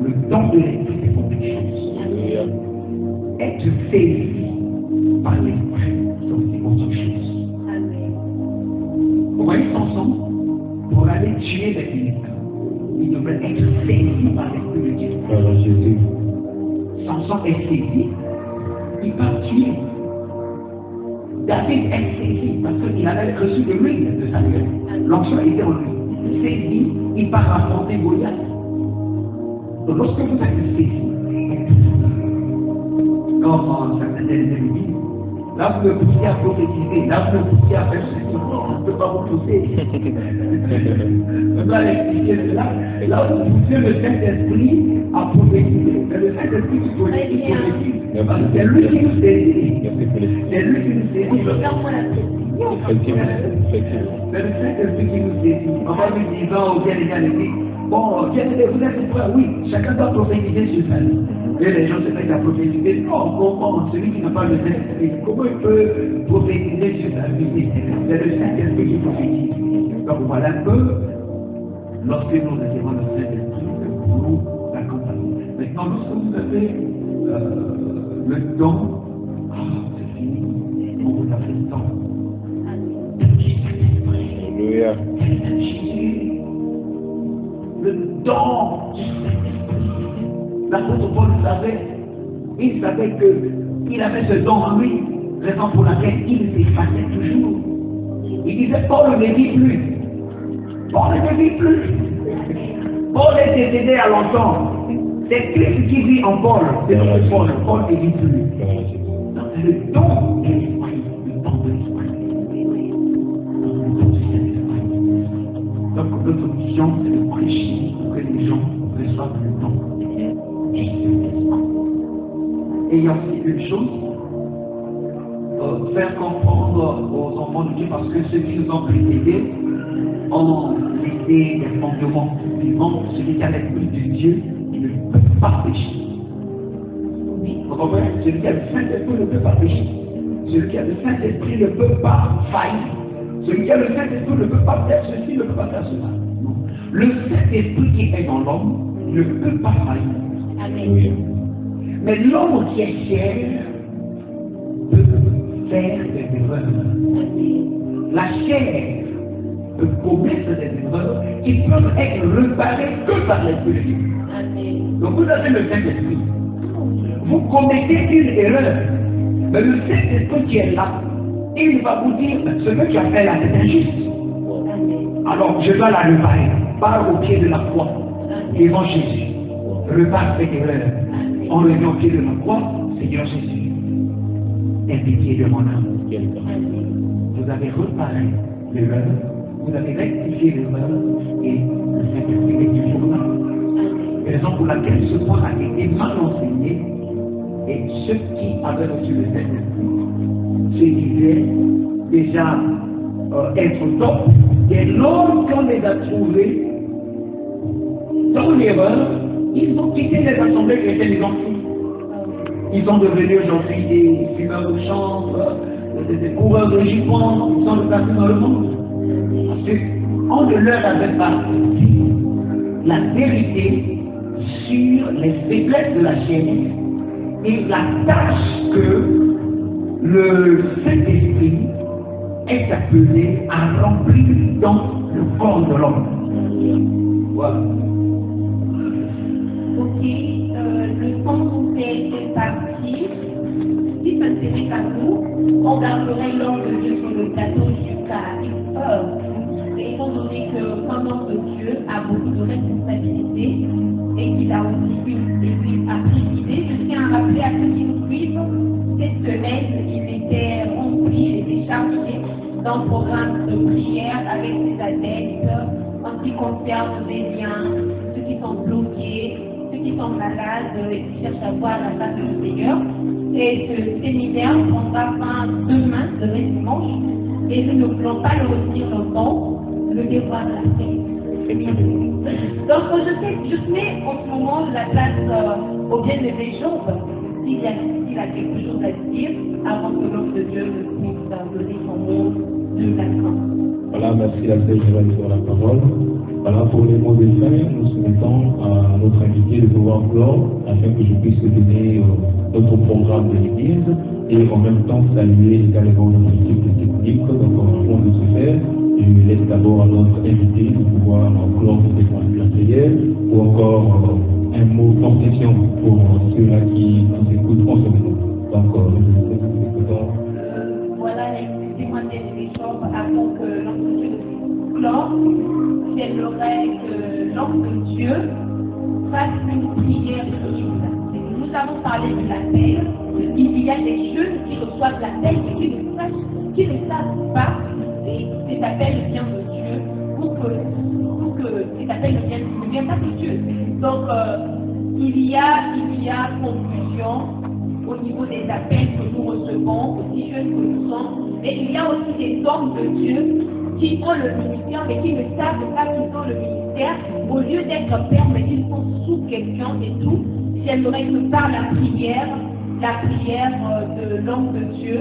Le don de l'Esprit, c'est quelque chose. Être saisi par l'Esprit, c'est autre chose. Vous voyez Samson, pour aller tuer les Philistins, il devrait être saisi par l'Esprit de Dieu.
Jésus.
Samson est saisi, il va tuer. David est saisi parce qu'il avait reçu de lui de Samuel. L'onction était en lui. Saisi, il part affronter Goliath. Donc lorsque vous êtes saisi, comme certains ennemis, là vous me poussez à prophétiser, là vous me poussez à faire ceci, on ne peut pas vous pousser. On doit expliquer cela. Là vous poussez le Saint-Esprit à prophétiser. C'est le Saint-Esprit qui prophétise. Parce que c'est lui qui nous saisit. C'est lui qui nous saisit. C'est le Saint-Esprit qui nous saisit. On va lui dire, oh, bien les bon, bien vous êtes prêts, oui, chacun doit prophétiser sur sa vie. Et les gens se mettent à prophétiser. Non, comment celui qui n'a pas le Saint-Esprit, comment il peut prophétiser sur sa vie? C'est le Saint-Esprit qui prophétise. Donc voilà un peu, lorsque nous recevons le Saint-Esprit, nous l'accompagnons. Maintenant, lorsque vous avez le don, c'est fini, on vous a fait le temps.
Alléluia.
Jésus, le don du Saint-Esprit. L'apôtre Paul savait, il savait qu'il avait ce don en lui, raison pour laquelle il s'effaçait toujours. Il disait, Paul ne vit plus. Paul ne vit plus. Paul est décédé à longtemps. C'est Christ qui vit en Paul. C'est Paul. Paul ne vit plus. Donc c'est le don de l'Esprit. Le don de l'Esprit. Le don du Saint-Esprit. Donc notre mission, c'est de prêcher pour que les gens reçoivent le don. Et il y a aussi une chose, faire comprendre aux enfants de Dieu, parce que ceux qui nous ont précédés ont des fondements vivants. Celui qui a l'esprit de Dieu, il ne peut pas pécher. Vous comprenez? Celui qui a le Saint-Esprit ne peut pas pécher. Celui qui a le Saint-Esprit ne peut pas faillir. Celui qui a le Saint-Esprit ne peut pas faire ceci, ne peut pas faire cela. Non. Le Saint-Esprit qui est dans l'homme ne peut pas faillir.
Amen.
Mais l'homme qui est chair peut faire des erreurs. La chair peut commettre des erreurs qui peuvent être réparées que par l'Esprit. Donc vous avez le Saint-Esprit. Vous commettez une erreur, mais le Saint-Esprit qui est là, il va vous dire ce que tu as fait là, c'est injuste. Alors je dois la réparer. Pars au pied de la croix, devant Jésus. Répare cette erreur. En revenant au pied de la croix, Seigneur Jésus, aie pitié de mon âme. Vous avez réparé l'erreur, vous avez rectifié l'erreur, et le Saint-Esprit est toujours là. Raison pour laquelle ce point a été mal enseigné, et ceux qui avaient reçu le Saint-Esprit se disaient déjà être top, et lorsqu'on les a trouvés dans l'erreur, ils ont quitté les assemblées chrétiennes, ils ont fui. Ils sont devenus aujourd'hui des fumeurs de chanvre, des coureurs de jupons, ils sont repartis dans le monde. Parce qu'on ne leur avait pas dit la vérité sur les faiblesses de la chair et la tâche que le Saint-Esprit est appelé à remplir dans le corps de l'homme. Voilà.
Ok, le temps où c'est parti, si ça serait à nous, on garderait l'ordre de Dieu sur le plateau jusqu'à une heure. Et étant donné que comme l'ordre de Dieu a beaucoup de responsabilités et qu'il a aussi une église à présider, je tiens à rappeler à ceux qui nous suivent, cette semaine, il était rempli, il était chargé d'un programme de prière avec ses adeptes en ce qui concerne les liens, ceux qui sont bloqués, ceux qui sont malades et qui cherchent à voir la face du Seigneur. Et ce séminaire prendra fin demain, dimanche, et nous ne voulons pas le retenir longtemps, le devoir de la paix. Donc je mets en ce moment la place au bien-aimé Job, s'il a quelque chose à dire, avant que l'homme de Dieu ne puisse donner son mot de la fin.
Voilà, merci la sœur Joël pour la parole. Voilà, pour les mots de fin, nous soumettons à notre invité de pouvoir clore afin que je puisse donner notre programme de l'église et en même temps saluer également notre équipe technique. Donc, avant de se faire, je laisse d'abord à notre invité de pouvoir clore cette séquence de la prière ou encore un mot d'obsession pour ceux-là qui nous écoutent en ce moment. Donc, nous écoutons.
Voilà les témoignages des chambres avant que l'homme de Dieu ne clore. J'aimerais que l'homme de Dieu fasse une prière de jour. Nous avons parlé de l'appel. Il y a des jeunes qui reçoivent l'appel et qui ne savent pas que cet appel vient de Dieu ou que cet appel ne vient pas de Dieu. Donc, il y a confusion au niveau des appels que nous recevons, aussi jeunes que nous sommes. Et il y a aussi des hommes de Dieu qui ont le ministère, mais qui ne savent pas qu'ils ont le ministère. Au lieu d'être père, mais ils sont sous quelqu'un et tout. J'aimerais que par la prière de l'homme de Dieu,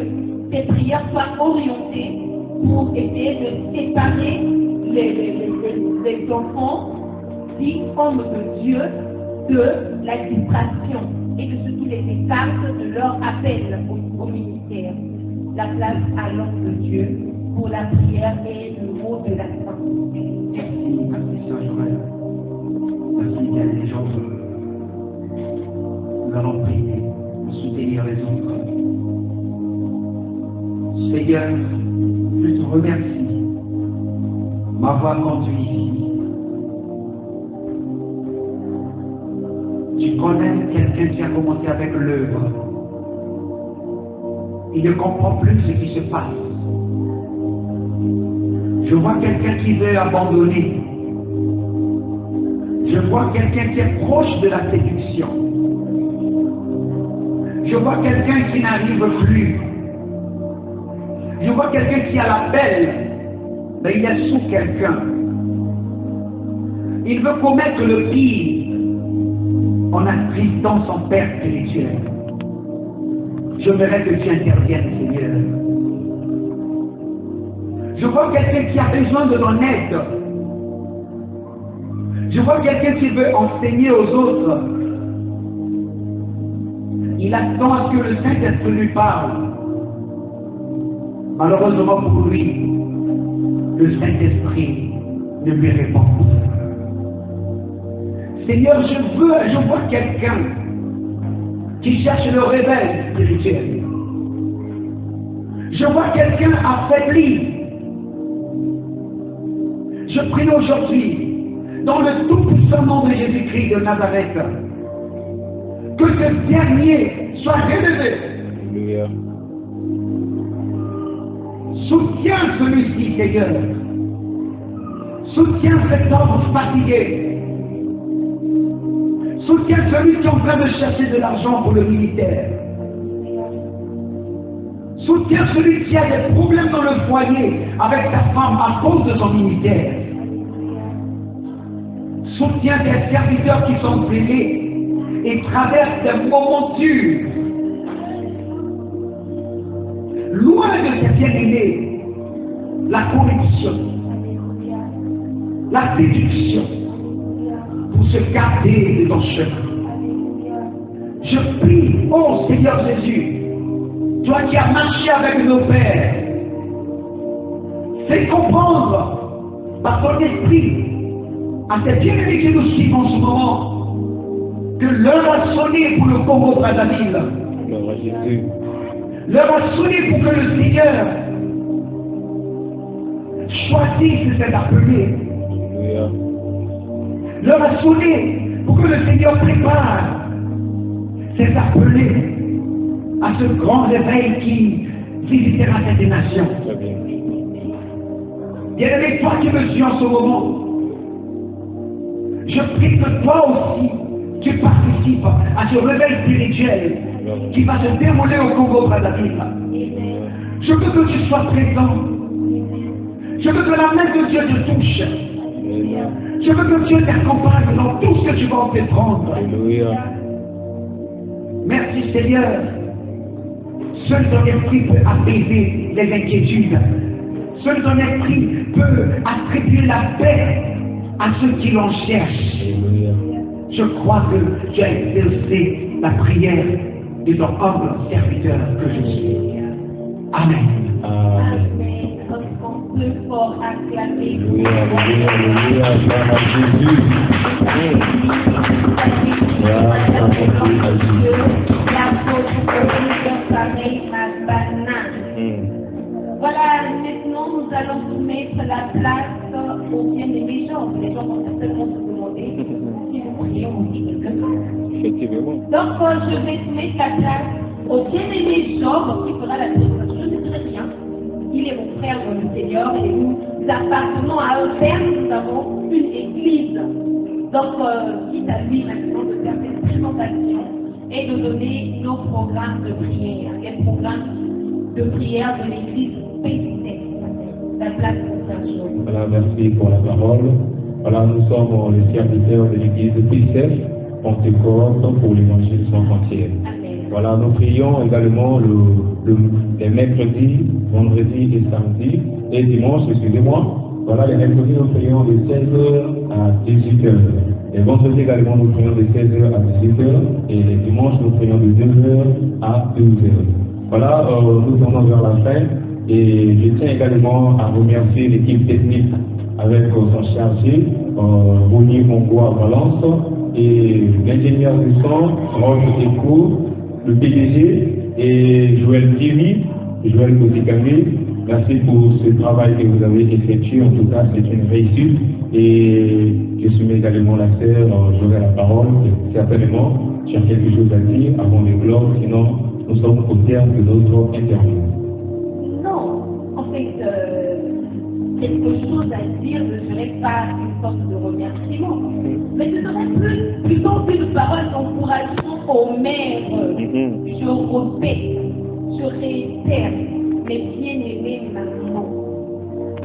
ces prières soient orientées pour essayer de séparer les enfants dits hommes de Dieu de la distraction et de surtout les écartent de leur appel au ministère. La place à l'homme de Dieu pour la prière et le mot de la fin.
Merci Sœur Joël. Merci bien les gens. Nous allons prier pour soutenir les autres. Seigneur, je te remercie. Ma voix conduit ici. Tu connais quelqu'un qui a commencé avec l'œuvre. Il ne comprend plus ce qui se passe. Je vois quelqu'un qui veut abandonner. Je vois quelqu'un qui est proche de la séduction. Je vois quelqu'un qui n'arrive plus. Je vois quelqu'un qui a l'appel, mais il est sous quelqu'un. Il veut commettre le pire en attristant son Père spirituel. Je voudrais que tu interviennes, Seigneur. Je vois quelqu'un qui a besoin de ton aide. Je vois quelqu'un qui veut enseigner aux autres. Il attend à ce que le Saint-Esprit lui parle. Malheureusement pour lui, le Saint-Esprit ne lui répond pas. Seigneur, je vois quelqu'un qui cherche le réveil spirituel. Je vois quelqu'un affaibli. Je prie aujourd'hui, dans le tout-puissant nom de Jésus-Christ de Nazareth, que ce dernier soit relevé.
Alléluia.
Soutiens celui-ci, Seigneur. Soutiens cet homme fatigué. Soutiens celui qui est en train de chercher de l'argent pour le militaire. Soutiens celui qui a des problèmes dans le foyer avec sa femme à cause de son militaire. Soutiens des serviteurs qui sont brûlés et traversent des moments durs. Loin de tes bien-aimés, la corruption, la séduction, pour se garder de ton chemin. Je prie, oh Seigneur Jésus, toi qui as marché avec nos pères, fais comprendre par ton esprit à ces bien-aimés qui nous suivent en ce moment que l'heure a sonné pour le Congo-Brazzaville.
Gloire à Jésus.
L'heure a sonné pour que le Seigneur choisisse cet appelé.
Alléluia.
L'heure a sonné pour que le Seigneur prépare cet appelé à ce grand réveil qui visitera cette nation.
Très bien.
Bien-aimé, toi qui me suis en ce moment, je prie que toi aussi, tu participes à ce réveil spirituel qui va se dérouler au Congo-Brazzaville. Je veux que tu sois présent. Je veux que la main de Dieu te touche.
Alléluia.
Je veux que Dieu t'accompagne dans tout ce que tu vas entreprendre.
Alléluia.
Merci Seigneur. Seul ton esprit peut apaiser les inquiétudes. Seul ton esprit peut attribuer la paix à ceux qui l'en cherchent.
Alléluia.
Je crois que tu as exaucé la prière de ton humble serviteur que je suis. Amen.
Amen.
On peut fort acclamer.
Alléluia, alléluia, alléluia. Gloire à Jésus.
Voilà, maintenant nous allons soumettre la place aux bien-aimés gens. Les gens vont certainement se demander si nous prions aussi quelque chose.
Effectivement.
Donc, je vais soumettre la place au bien-aimé Job qui fera la présentation. Je sais très bien, il est mon frère dans le Seigneur et nous appartenons à un père, nous avons une église. Donc, quitte à lui maintenant de faire cette présentation et de donner nos programmes de prière. Les programmes de prière de l'église PCF. La place de Saint-Jean.
Voilà, merci pour la parole. Voilà, nous sommes les serviteurs de l'église PCF, Pentecôte pour l'évangile sans frontières.
Amen.
Voilà, nous prions également les mercredis, vendredis et samedis, et dimanche, excusez-moi. Voilà, les mercredis, nous prions de 16h à 18h. Les vendredis également, nous prions de 16h à 18h. Et les dimanches, nous prions de 2h à 12h. Voilà, nous tournons vers la fin. Et je tiens également à remercier l'équipe technique avec son chargé, Rony Mongo à Valence, et l'ingénieur du son, Roche Eco, le PDG, et Joël Thierry, Joël Kotikami. Merci pour ce travail que vous avez effectué. En tout cas, c'est une réussite. Et je soumets également la sœur, j'aurai la parole. Certainement, tu as quelque chose à dire avant les glores, sinon nous sommes au terme de notre interview.
Non, en fait, quelque chose à dire ne serait pas une sorte de remerciement, mais ce serait plutôt une parole d'encouragement aux mères. Je répète, je réitère, mes bien-aimés mamans.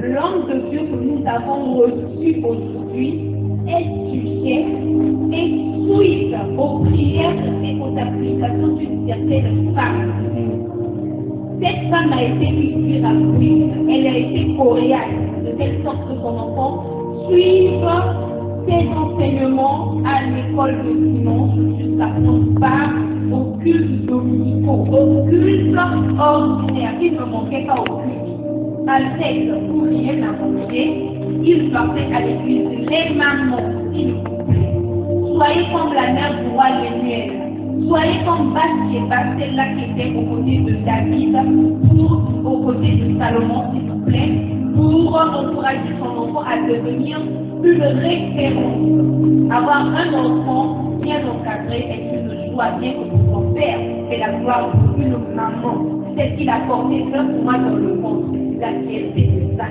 L'homme de Dieu que nous avons reçu aujourd'hui est l'observation d'une certaine femme. Cette femme a été miraculeuse, elle a été coréenne, de telle sorte que son enfant suive ses enseignements à l'école de dimanche jusqu'à son part au culte dominicaux, au culte ordinaire. Il ne manquait pas au culte. À texte où rien n'a manqué, il partait à l'église. Les mamans, s'il vous plaît, soyez comme la mère du roi Lémuel. Soyez comme Bathsheba, celle-là qui était aux côtés de David, aux côtés de Salomon, s'il vous plaît, pour encourager son enfant à devenir une référence. Avoir un enfant bien encadré est une joie, bien que pour son père, c'est la gloire pour une maman. Celle qui l'a porté un pour moi dans le monde, c'est la fierté de ça.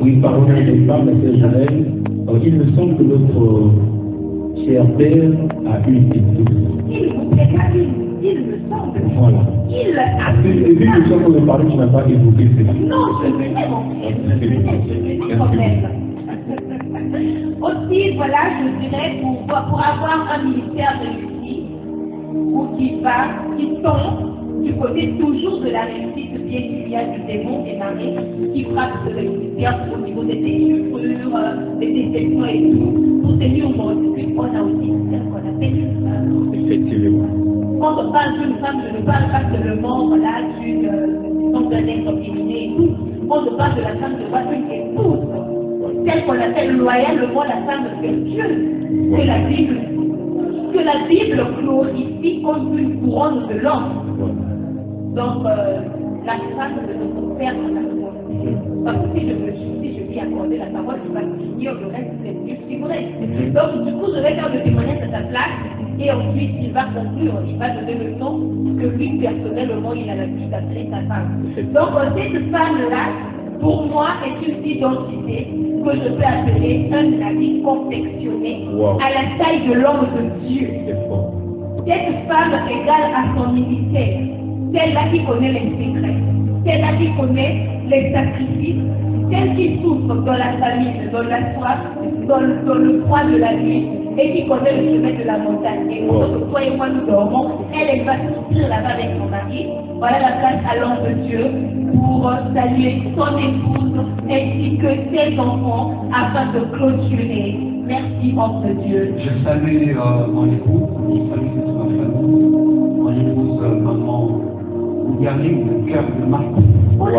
Oui, parlons des femmes, la sœur Janelle. Il me semble que notre cher père a une épouse.
Il vous plaît, il me semble.
Voilà.
Il a
Et vu que quand on a parlé, tu n'as pas évoqué cela.
Non, je venais, mon frère, je venais quand même. Aussi, voilà, je dirais, pour avoir un ministère réussi, ou qui tombe du côté toujours de la réussite, bien qu'il y a du démon démarré, qui frappe le ministère au niveau des déchirures, des déceptions et tout. Pour tenir au monde, on a aussi ce qu'on appelle une femme.
Effectivement.
Quand on parle d'une femme, je ne parle pas seulement voilà, d'un être féminin et tout. Quand on parle de la femme, je vois une épouse, telle qu'on appelle loyalement la femme vertueuse, que la Bible glorifie comme une couronne de l'homme. Donc, la femme de notre Père dans la volonté. Parce que si je lui accorde la parole, je vais finir le reste, c'est mieux si vrai. Donc, du coup, je vais faire le témoignage à sa place. Et ensuite, il va conclure, il va donner le nom que lui, personnellement, il a l'habitude d'appeler sa femme. Donc, cette femme-là, pour moi, est une identité que je peux appeler un habit confectionné à la taille de l'homme de Dieu. Cette femme égale à son ministère, celle-là qui connaît les secrets, celle-là qui connaît les sacrifices, celle qui souffre dans la famille, dans la soif, dans le froid de la nuit, et qui connaît le chemin de la montagne. Et pour que toi et moi nous dormons, elle va souffrir là-bas avec son mari. Voilà la place à l'homme de Dieu pour saluer son épouse ainsi que ses enfants afin de clôturer. Merci, homme de Dieu.
Je salue mon épouse, je salue toute ma famille, mon épouse, maman, vous gardez le cœur de Marc.
Waouh.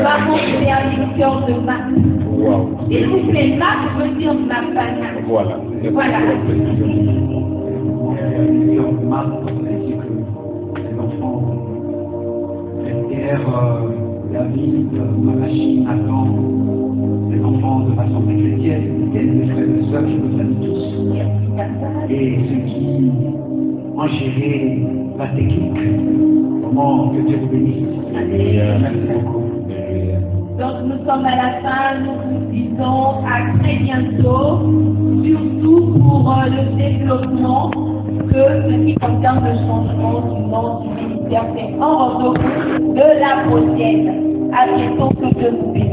Maman, c'est un cœur de Marc.
Wow.
S'il vous plaît, Marc veut dire ma banane.
Voilà.
Voilà.
Le cœur de Marc, c'est que les enfants, Esther, David, Malachi, Nathan, les enfants de ma santé chrétienne, mes frères et sœurs, je vous salue tous. Et ceux qui ont géré la technique, comment que Dieu vous bénisse. Merci beaucoup.
Donc nous sommes à la fin, nous vous disons à très bientôt, surtout pour le développement que ce qui concerne le changement du nom du ministère, c'est en retour de la prochaine. À bientôt, que Dieu vous bénisse.